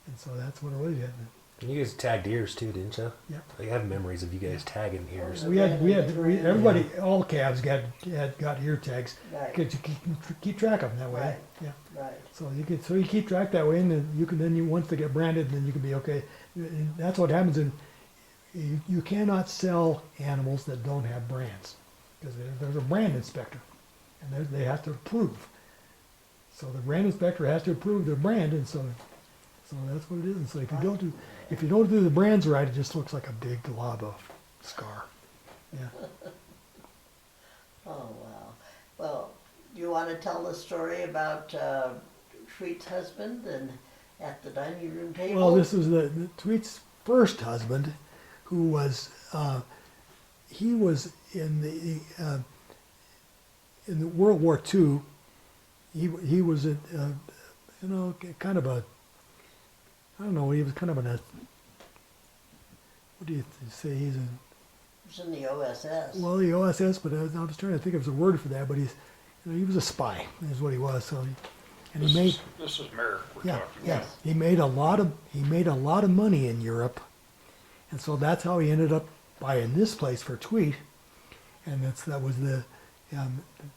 and so that's what it was. And you guys tagged ears too, didn't you? Yeah. I have memories of you guys tagging ears. Everybody, all calves got ear tags Right, because you keep track of them that way. Right. Yeah. right. So you keep track that way, and then once they get branded, then you can be okay. And that's what happens. And you cannot sell animals that don't have brands because there's a brand inspector, and they have to approve. So the brand inspector has to approve their brand, and so that's what it is. And so if you don't do the brands right, it just looks like a big glob of scar. Yeah. Oh, wow. Well, do you want to tell the story about Tweet's husband and at the dining room table? Well, this was the Tweet's first husband, who was he was in the World War II. He was kind of a, I don't know, he was kind of what do you say? He was in the OSS. Well, the OSS, but I was trying to think of a word for that, but he was a spy, is what he was. So, This is Merrick we're yeah, talking yeah, about. he made a lot of money in Europe, and so that's how he ended up buying this place for Tweet, and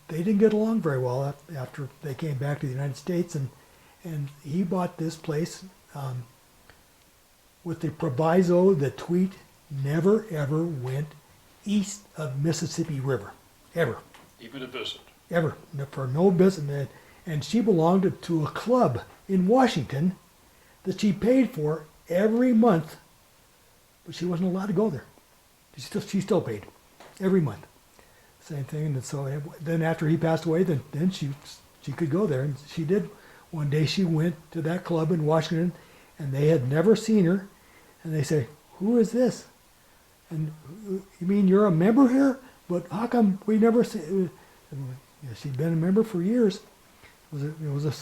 they didn't get along very well after they came back to the United States, and he bought this place with the proviso that Tweet never ever went east of Mississippi River, ever. Even a visit. Ever, for no business. And she belonged to a club in Washington that she paid for every month, but she wasn't allowed to go there. She still paid every month. Same thing. And so then after he passed away, then she could go there, and she did. One day she went to that club in Washington, and they had never seen her, and they say, "Who is this?" And you mean you're a member here? But how come we never see? She'd been a member for years. It was a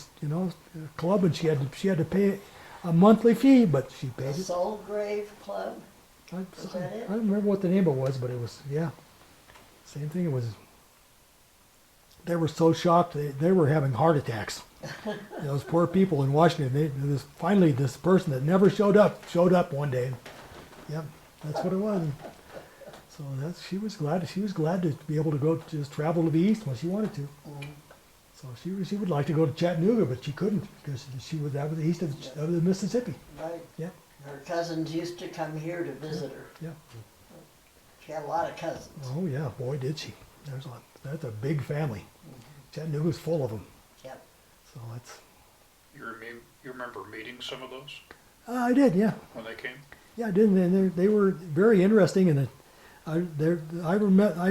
club, and she had to pay a monthly fee, but she The paid it. Soul Grave Club? I, Is that it? I don't remember what the name of it was, but it was, yeah. Same thing, it was, they were so shocked, they were having heart attacks. Those poor people in Washington, finally this person that never showed up one day. Yep, that's what it was. So she was glad to be able to go just travel to the east when she wanted to. Mm. So she would like to go to Chattanooga, but she couldn't because that was the east of the Mississippi. Right. Yep. Her cousins used to come here to visit her. Yeah. She had a lot of cousins. Oh yeah, boy did she. That's a big family. Chattanooga's full of them. Yep. So that's. You remember meeting some of those I did, yeah. when they came? Yeah, I did. And they were very interesting. And I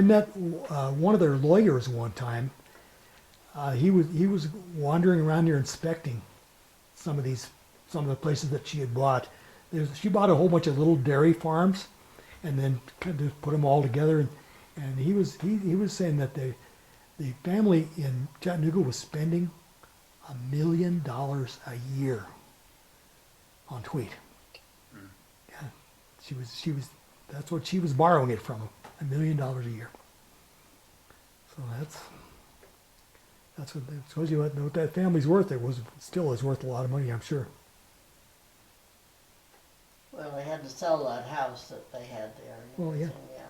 met one of their lawyers one time. He was wandering around here inspecting some of the places that she had bought. She bought a whole bunch of little dairy farms, and then kind of put them all together. And he was saying that the family in Chattanooga was spending $1 million a year on wheat. Mm. Yeah, she was. That's what she was borrowing it from, $1 million a year. So that's what shows you what that family's worth. It still is worth a lot of money, I'm sure. Well, they had to sell that house that they had there. And Well, yeah. everything, yeah.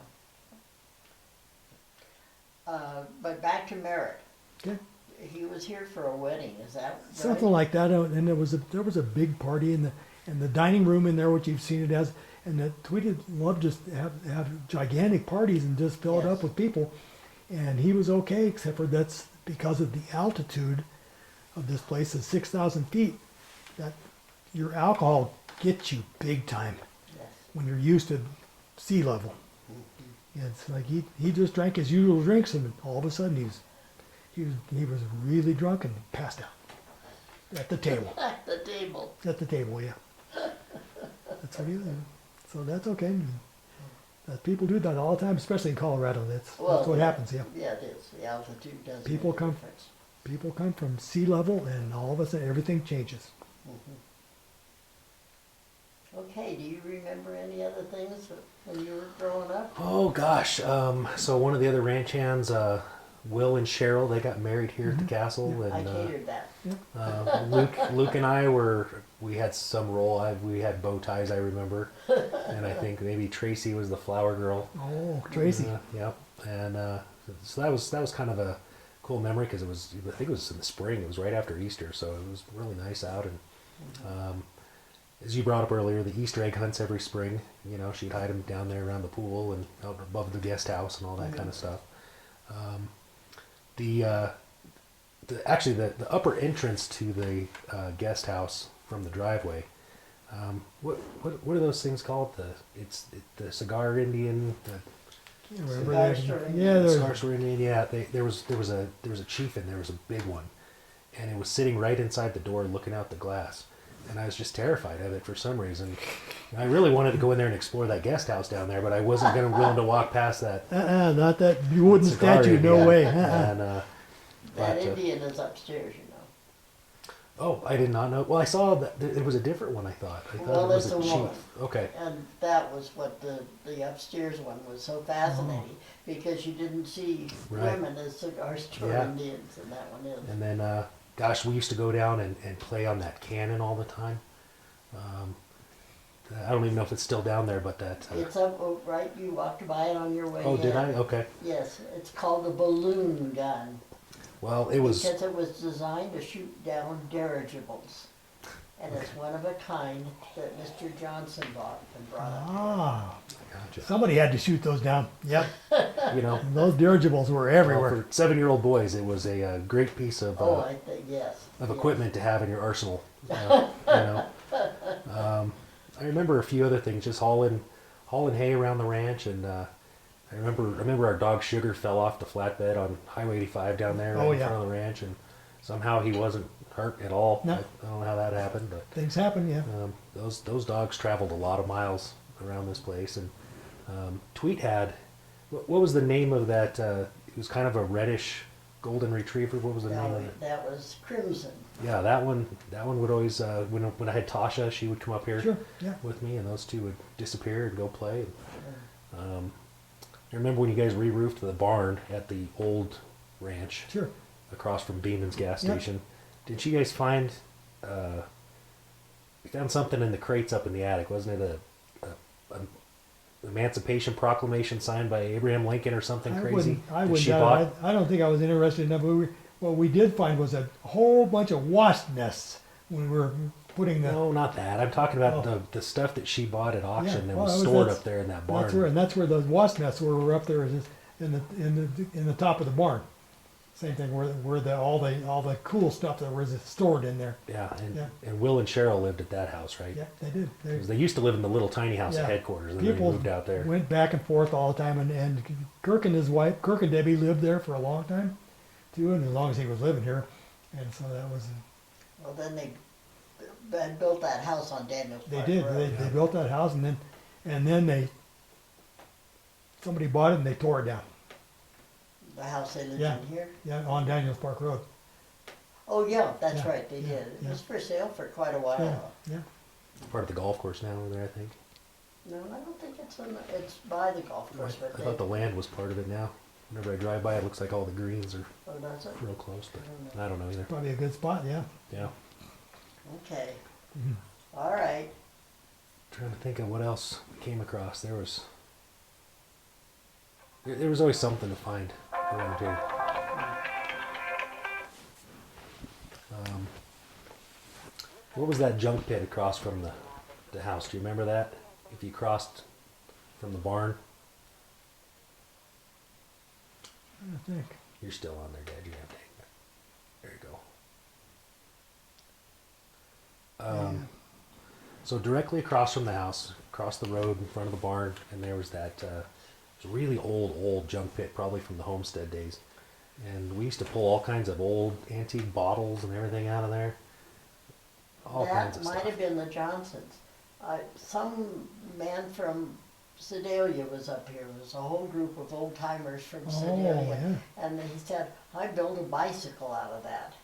But back to Merritt. Okay. He was here for a wedding, is that right? Something like that, and there was a big party in the dining room in there, which you've seen it as, and that Tweety loved just have gigantic parties and just fill it Yes. up with people, and he was okay, except for that's because of the altitude of this place is 6,000 feet. That your alcohol gets you big time Yes. when you're used to sea level. Yeah, it's like he just drank his usual drinks, and all of a sudden he was really drunk and passed out at the table. At the table. At the table, yeah. That's what he did. So that's okay. People do that all the time, especially in Colorado. That's what happens. Yeah, Yeah, it is. The altitude does People make a come- difference. people come from sea level, and all of a sudden everything changes. Okay, do you remember any other things when you were growing up? Oh gosh. So one of the other ranch hands, Will and Cheryl, they got married here at the castle, I and catered that. Luke and I we had some role. We had bow ties, I remember, and I think maybe Tracy was the flower girl. Oh, Tracy. Yep. And so that was kind of a cool memory because I think it was in the spring. It was right after Easter, so it was really nice out. And as you brought up earlier, the Easter egg hunts every spring. You know, she'd hide them down there around the pool and out above the guest house and all that kind of stuff. Actually the upper entrance to the guest house from the driveway. What are those things called? The cigar Indian. Can't remember Cigar that. store. Yeah, The there's cigar store Indian. Yeah, there was a chief in there. Was a big one, and it was sitting right inside the door, looking out the glass. And I was just terrified of it for some reason. And I really wanted to go in there and explore that guest house down there, but I wasn't willing to walk past that. not that wooden cigar statue. No Indian. way. And, That but, Indian is upstairs, you know. oh, I did not know. Well, I saw that it was a different one. I thought Well, it was it's a a chief. woman. Okay. And that was what the upstairs one was so fascinating, because you didn't see Right. women as cigar store Yeah. Indians, and that one is. And then, gosh, we used to go down and play on that cannon all the time. I don't even know if it's still down there, but that. It's up, right, you walked by it on your way in. Oh, did I? Okay. Yes, it's called the balloon gun, Well, it was. because it was designed to shoot down dirigibles. And it's one of a kind that Mr. Johnson bought and brought up. Ah, Gotcha. somebody had to shoot those down. Yep. You know, And those dirigibles were everywhere. well, for 7-year-old boys, it was a great piece of Oh, I think, yes. of yes. equipment to have in your arsenal. You know. I remember a few other things, just hauling hay around the ranch, and I remember our dog Sugar fell off the flatbed on Highway 85 down there Oh, in yeah. front of the ranch, and somehow he wasn't hurt at all. No. I don't know how that happened, but Things happen, yeah. those dogs traveled a lot of miles around this place, and Tweet had what was the name of that? It was kind of a reddish golden retriever. What was the name of it? That was Crimson. Yeah, that one would always when I had Tasha, she would come up here Sure, yeah. with me, and those two would disappear and go play. I remember when you guys re-roofed the barn at the old ranch Sure. across from Beeman's gas Yep. station. Did you guys find you found something in the crates up in the attic? Wasn't it a Emancipation Proclamation signed by Abraham Lincoln or something crazy? I that wouldn't she doubt bought? it. I don't think I was interested enough. What we did find was a whole bunch of wasp nests when we were putting the. No, not that. I'm talking about Oh. the stuff that she bought at auction that well, was that was- stored that's- up there in that barn. That's where those wasp nests were up there in the top of the barn. Same thing where all the cool stuff that was stored in there. Yeah, Yeah. and Will and Cheryl lived at that house, right? Yeah, they did. 'Cause they used to live in the little tiny house at Yeah. headquarters, and then they People moved out there. went back and forth all the time, and Kirk and his wife, Kirk and Debbie, lived there for a long time, too, and as long as he was living here, and so that was. Well, then they built that house on Daniels They Park did. Road. They built that house, and then somebody bought it and they tore it down. The house they lived Yeah. in here. Yeah, on Daniels Park Road. Oh, yeah, that's Yeah, right, they yeah, did. It yeah. was for sale for quite a while. Yeah, yeah. Part of the golf course now over there, I think. No, I don't think it's by the golf I, course, but I thought the land was part of it now. Whenever I drive by, it looks like all the greens are oh, does it? real close, but I don't know. I don't know either. Probably a good spot. Yeah. Yeah. Okay, Mhm. all right. Trying to think of what else we came across. There was always something to find around here. What was that junk pit across from the house? Do you remember that? If you crossed from the barn, I think. you're still on there, Dad. You have to hang back. There you go. Yeah. So directly across from the house, across the road in front of the barn, and there was that really old junk pit, probably from the homestead days. And we used to pull all kinds of old antique bottles and everything out of there. All kinds of That might stuff. have been the Johnsons. Some man from Sedalia was up here. It was a whole group of old timers from Oh, Sedalia. yeah. And he said, I built a bicycle out of that.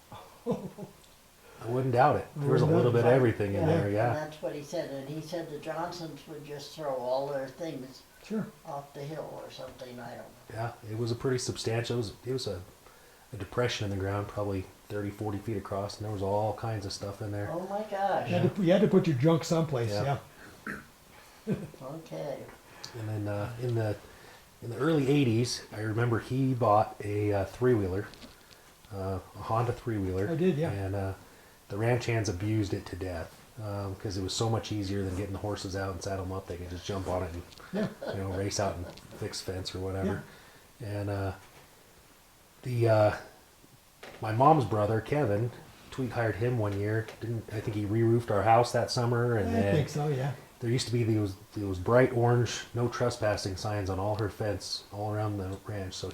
I wouldn't doubt it. There was a little bit of everything in there, And yeah. that's what he said. And he said the Johnsons would just throw all their things Sure. off the hill or something. I don't know. Yeah, it was a pretty substantial, it was a depression in the ground, probably 30, 40 feet across, and there was all kinds of stuff in there. Oh my gosh. You had to put your junk someplace. Yeah. Yeah. Okay. And then in the early 80s, I remember he bought a three-wheeler, a Honda three-wheeler. I did, yeah. And the ranch hands abused it to death because it was so much easier than getting the horses out and saddle them up. They could just jump on it and Yeah. race out and fix fence or whatever. And my mom's brother Kevin, Tweet hired him one year. I think he re-roofed our house that summer, and I then think so. Yeah. there used to be those bright orange no trespassing signs on all her fence all around the ranch. So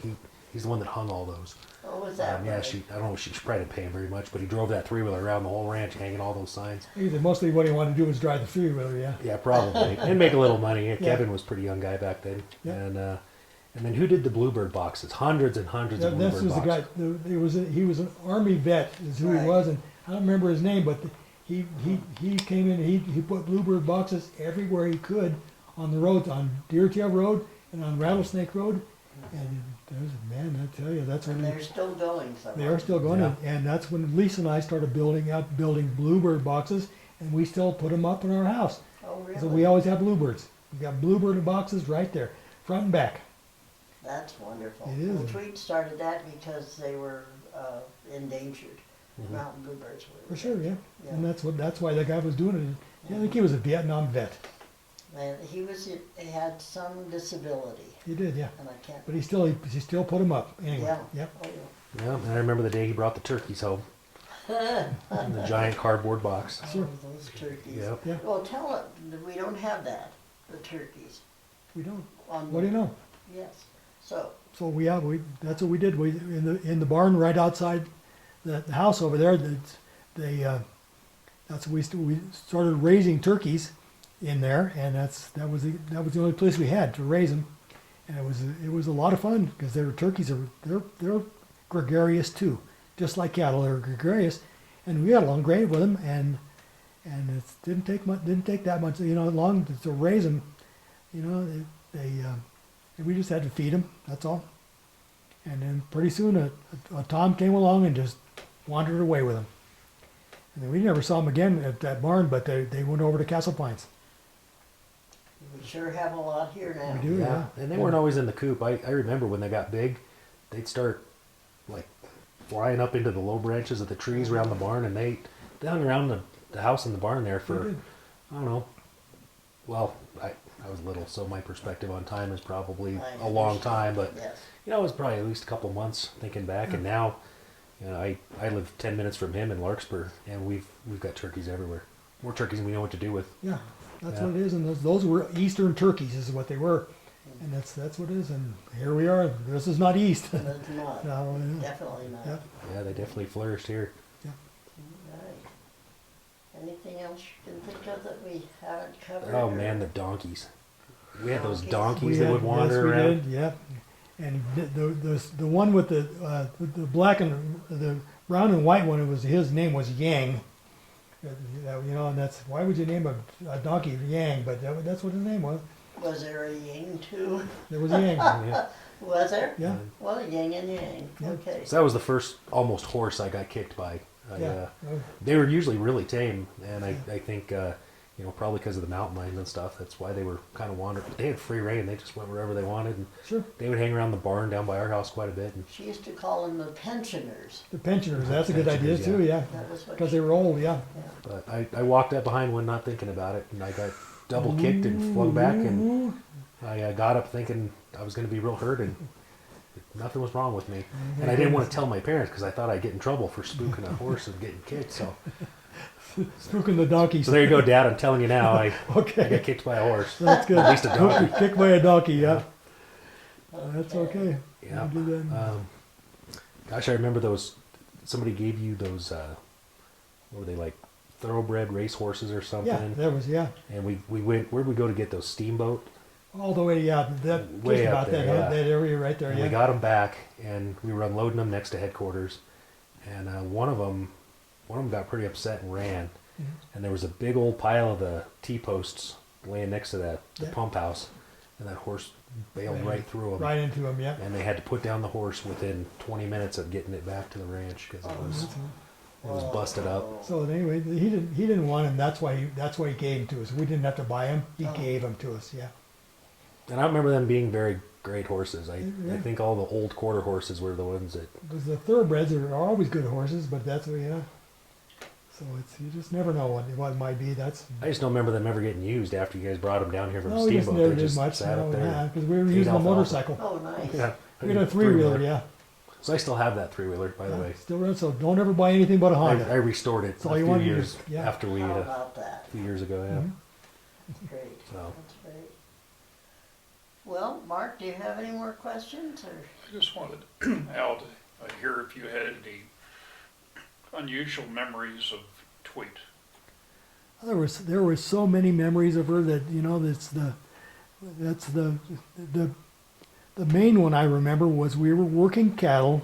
he's the one that hung all those. What was that? Yeah, right? I don't know, she probably didn't pay him very much, but he drove that three-wheeler around the whole ranch hanging all those signs. Either mostly what he wanted to do was drive the three-wheeler. Yeah. Yeah, probably. And make a little money. Yeah. Kevin was a pretty young guy back then. Yeah. And then who did the bluebird boxes? Hundreds and hundreds of This bluebird was the boxes. guy. He was an army vet, is who Right. he was, and I don't remember his name, but he came in. He put bluebird boxes everywhere he could on the roads, on Deer Tail Road and on Rattlesnake Road, and there's man. I tell you, that's when And they're still going they somewhere. are still going, Yeah. and that's when Lisa and I started building bluebird boxes, and we still put them up in our house. Oh, really? So we always have bluebirds. We got bluebird boxes right there, front and back. That's wonderful. It is. Well, Tweed started that because they were endangered. Mhm. Mountain bluebirds were. For sure, yeah. Yeah. And that's why that guy was doing it. Yeah, I think he was a Vietnam vet. And he had some disability, He did, yeah. and I can't. But he still put them up anyway. Yeah. Yep. Oh, Yeah, and I remember the day he brought the turkeys home yeah. in the giant cardboard box. Sure. Oh, those turkeys. Yep. Yeah. Well, tell it that we don't have that. The turkeys. We don't. On What do you know? Yes. So So that's what we did. We in the barn right outside the house over there. We started raising turkeys in there, and that was the only place we had to raise them, and it was a lot of fun because turkeys are they're gregarious too, just like cattle. They're gregarious, and we got along great with them, and it didn't take that much, long to raise them. We just had to feed them. That's all. And then pretty soon a Tom came along and just wandered away with them. And then we never saw them again at that barn, but they went over to Castle Pines. We sure have a lot here now. We do, yeah. And they weren't always in the coop. I remember when they got big, they'd start like flying up into the low branches of the trees around the barn, and they hung around the house and the barn there for, I don't know. Well, I was little, so my perspective on time is probably a long time, but Yes. it was probably at least a couple months thinking back. And now, I live 10 minutes from him in Larkspur, and we've got turkeys everywhere. More turkeys than we know what to do with. Yeah, that's Yeah. what it is. And those were Eastern turkeys is what they were. And that's what it is. And here we are. This is not East. That's not. No, yeah. Definitely not. Yeah. Yeah, they definitely flourished here. Right. Anything else you can think of that we haven't covered? Oh or- man, the donkeys. We had those Donkeys. donkeys that would wander yes, around. we did, yeah. And the one with the black and the brown and white one, his name was Yang. And that's why would you name a donkey Yang? But that's what his name was. Was there a yin too? There was Yang. Yeah. Was there? Yeah. Well, yin and yang. Yeah. Okay. So that was the first almost horse I got kicked by. Yeah. They were usually really tame, and I think probably because of the mountain lions and stuff, that's why they were kind of wandering. But they had free reign; they just went wherever they wanted, and Sure. they would hang around the barn down by our house quite a bit. And She used to call them the pensioners. The pensioners. That's a good idea Pensioners, too. Yeah. That was what Because they were old. Yeah. but I walked up behind one, not thinking about it, and I got double kicked and flung back, and I got up thinking I was going to be real hurt, and nothing was wrong with me. And I didn't want to tell my parents because I thought I'd get in trouble for spooking a horse and getting kicked. So Spooking the donkeys. there you go, Dad. I'm telling you now, I Okay. got kicked by a horse. That's good. At least a donkey. Kicked by a donkey. Yeah. That's okay. Yeah. We'll do that. Gosh, I remember those. Somebody gave you those. What were they, like thoroughbred race horses or something? Yeah. There was. Yeah. And we went. Where'd we go to get those steamboat? All the way. Yeah. That Way just up about there, that. yeah. That area right there. And Yeah. we got them back, and we were unloading them next to headquarters. And one of them got pretty upset and ran. Mhm. And there was a big old pile of the T-posts laying next to the Yeah. pump house, and that horse bailed Ran right through them. Right into him. Yeah. And they had to put down the horse within 20 minutes of getting it back to the ranch because it was busted up. So anyway, he didn't want him. That's why he gave him to us. We didn't have to buy him. He Oh. gave him to us. Yeah. And I remember them being very great horses. I Yeah. think all the old quarter horses were the ones that. Because the thoroughbreds are always good horses, but that's what So you just never know what it might be. That's I just don't remember them ever getting used after you guys brought them down here from no, we just Steamboat. never They did just much. sat up there. Because we were ate using a alfalfa. motorcycle. Oh, nice. Yeah. We had a three-wheeler. Yeah. So I still have that three-wheeler, by the way. Still runs. So don't ever buy anything but a I Honda. restored it That's all a you few want to do. years Yeah. after we, How a about that? few years ago, yeah. Mhm. That's great. So. That's great. Well, Mark, do you have any more questions or? I just wanted Al to hear if you had any unusual memories of Tweet. There were so many memories of her that that's the main one I remember was we were working cattle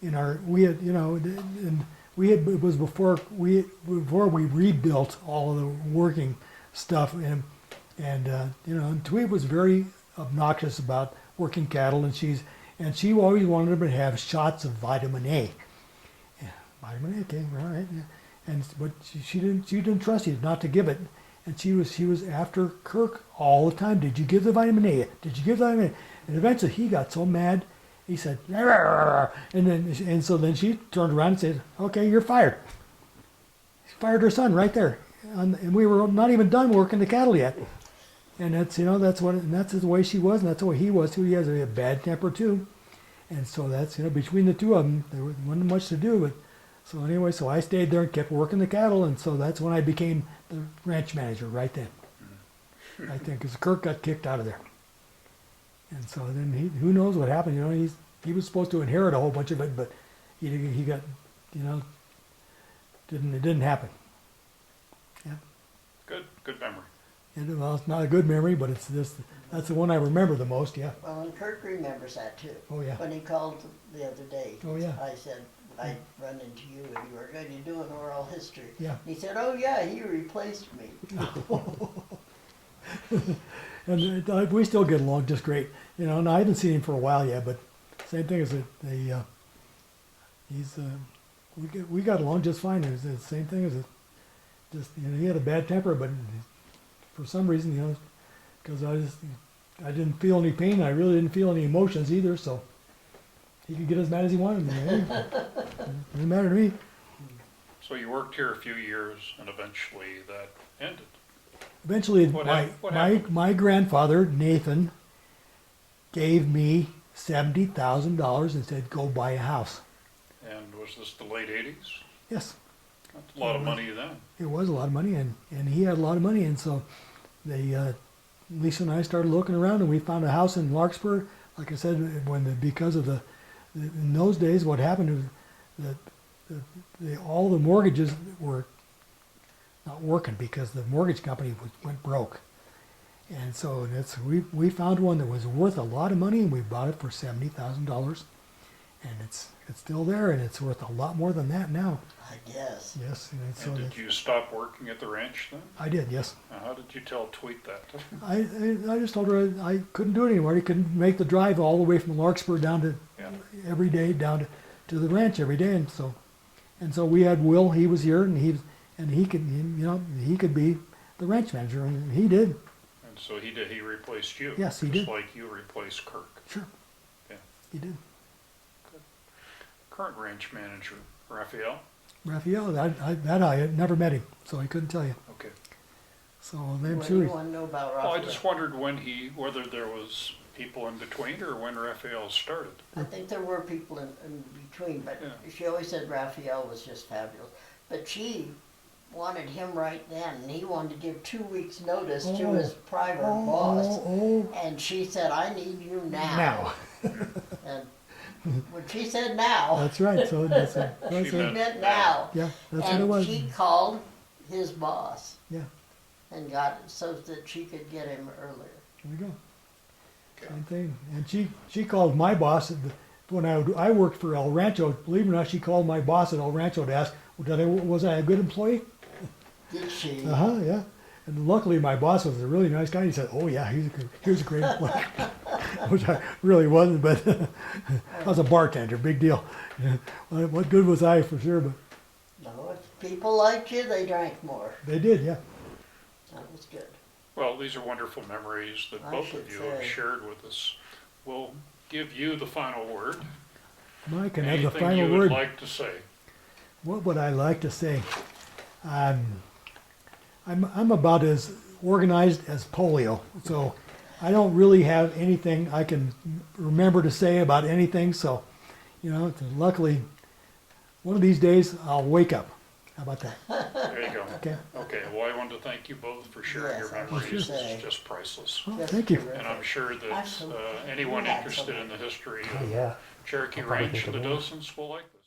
in our it was before we rebuilt all of the working stuff and Tweet was very obnoxious about working cattle and she always wanted to have shots of vitamin A. Yeah, vitamin A, okay, all right. Yeah. But she didn't trust you not to give it, and she was after Kirk all the time. Did you give the vitamin A? Did you give the vitamin A? And eventually he got so mad, he said, "Arr!" and so then she turned around and said, "Okay, you're fired." She fired her son right there, and we were not even done working the cattle yet. And that's that's the way she was, and that's the way he was too. He has a bad temper too, and so that's between the two of them, there wasn't much to do. But so anyway, so I stayed there and kept working the cattle, and so that's when I became the ranch manager right then. Right then, because Kirk got kicked out of there, and so then who knows what happened? He was supposed to inherit a whole bunch of it, but he got it didn't happen. Yeah. Good memory. And, well, it's not a good memory, but it's just That's the one I remember the most, yeah. Well, and Kirk remembers that too. Oh, yeah. When he called the other day. Oh, yeah. I said, I'd run into you and you were going to do an oral history. Yeah. He said, oh yeah, he replaced me. And we still get along just great, you know. And I haven't seen him for a while yet, but same thing as we got along just fine. It was the same thing as just, you know, he had a bad temper, but for some reason, you know, because I didn't feel any pain. I really didn't feel any emotions either, so he could get as mad as he wanted. It didn't matter to me. So you worked here a few years and eventually that ended. Eventually, What happened? my grandfather, Nathan, gave me $70,000 and said, go buy a house. And was this the late 80s? Yes, That's a lot of money then. it was a lot of money, and he had a lot of money, and so Lisa and I started looking around, and we found a house in Larkspur. Like I said, because of in those days, what happened was that all the mortgages were not working because the mortgage company went broke. And so we found one that was worth a lot of money, and we bought it for $70,000, and it's still there, and it's worth a lot more than that now. I guess. Yes, and so And did you stop working at the ranch then? I did. Yes, Now, how did you tell Tweet that? I just told her I couldn't do it anymore. He couldn't make the drive all the way from Larkspur down to Yeah. every day down to the ranch every day, and so we had Will. He was here, and he could be the ranch manager, and he did. And so he replaced you? Yes, he just did. like you replaced Kirk. Sure. Yeah. He did. Current ranch manager, Raphael? Raphael, I had never met him, so I couldn't tell you. Okay. So I'm What do sure. you want to know about Well, I Raphael? just wondered whether there was people in between or when Raphael started. I think there were people in between, but Yeah. she always said Raphael was just fabulous. But she wanted him right then, and he wanted to give 2 weeks' notice to his private boss. And she said, I need you now. And when she said now, That's right. So that's She she meant meant now. yeah, that's what it And was. she called his boss Yeah, and got it so that she could get him earlier. there we go. Okay. Same thing. And she called my boss when I worked for El Rancho. Believe it or not, she called my boss at El Rancho to ask, was I a good employee? Did she? Yeah. And luckily, my boss was a really nice guy. He said, "Oh yeah, he was a great employee," which I really wasn't, but I was a bartender, big deal. Yeah. What good was I for sure? But No, if people liked you, they drank more. they did, yeah. That was good. Well, these are wonderful memories that I both of should you have say. shared with us. We'll give you the final word. Mike can have the Anything final you would word. like to say? What would I like to say? I'm about as organized as polio, so I don't really have anything I can remember to say about anything. So, you know, luckily, one of these days I'll wake up. How about that? There you go. Okay. Okay, well, I want to thank you both for sharing Yes, your I memories. should say. It's just priceless. Well, Just thank you. terrific. And I'm sure that Absolutely. anyone You had interested so in the history Oh, of yeah. Cherokee I'll probably Ranch think and the of more. docents will like this.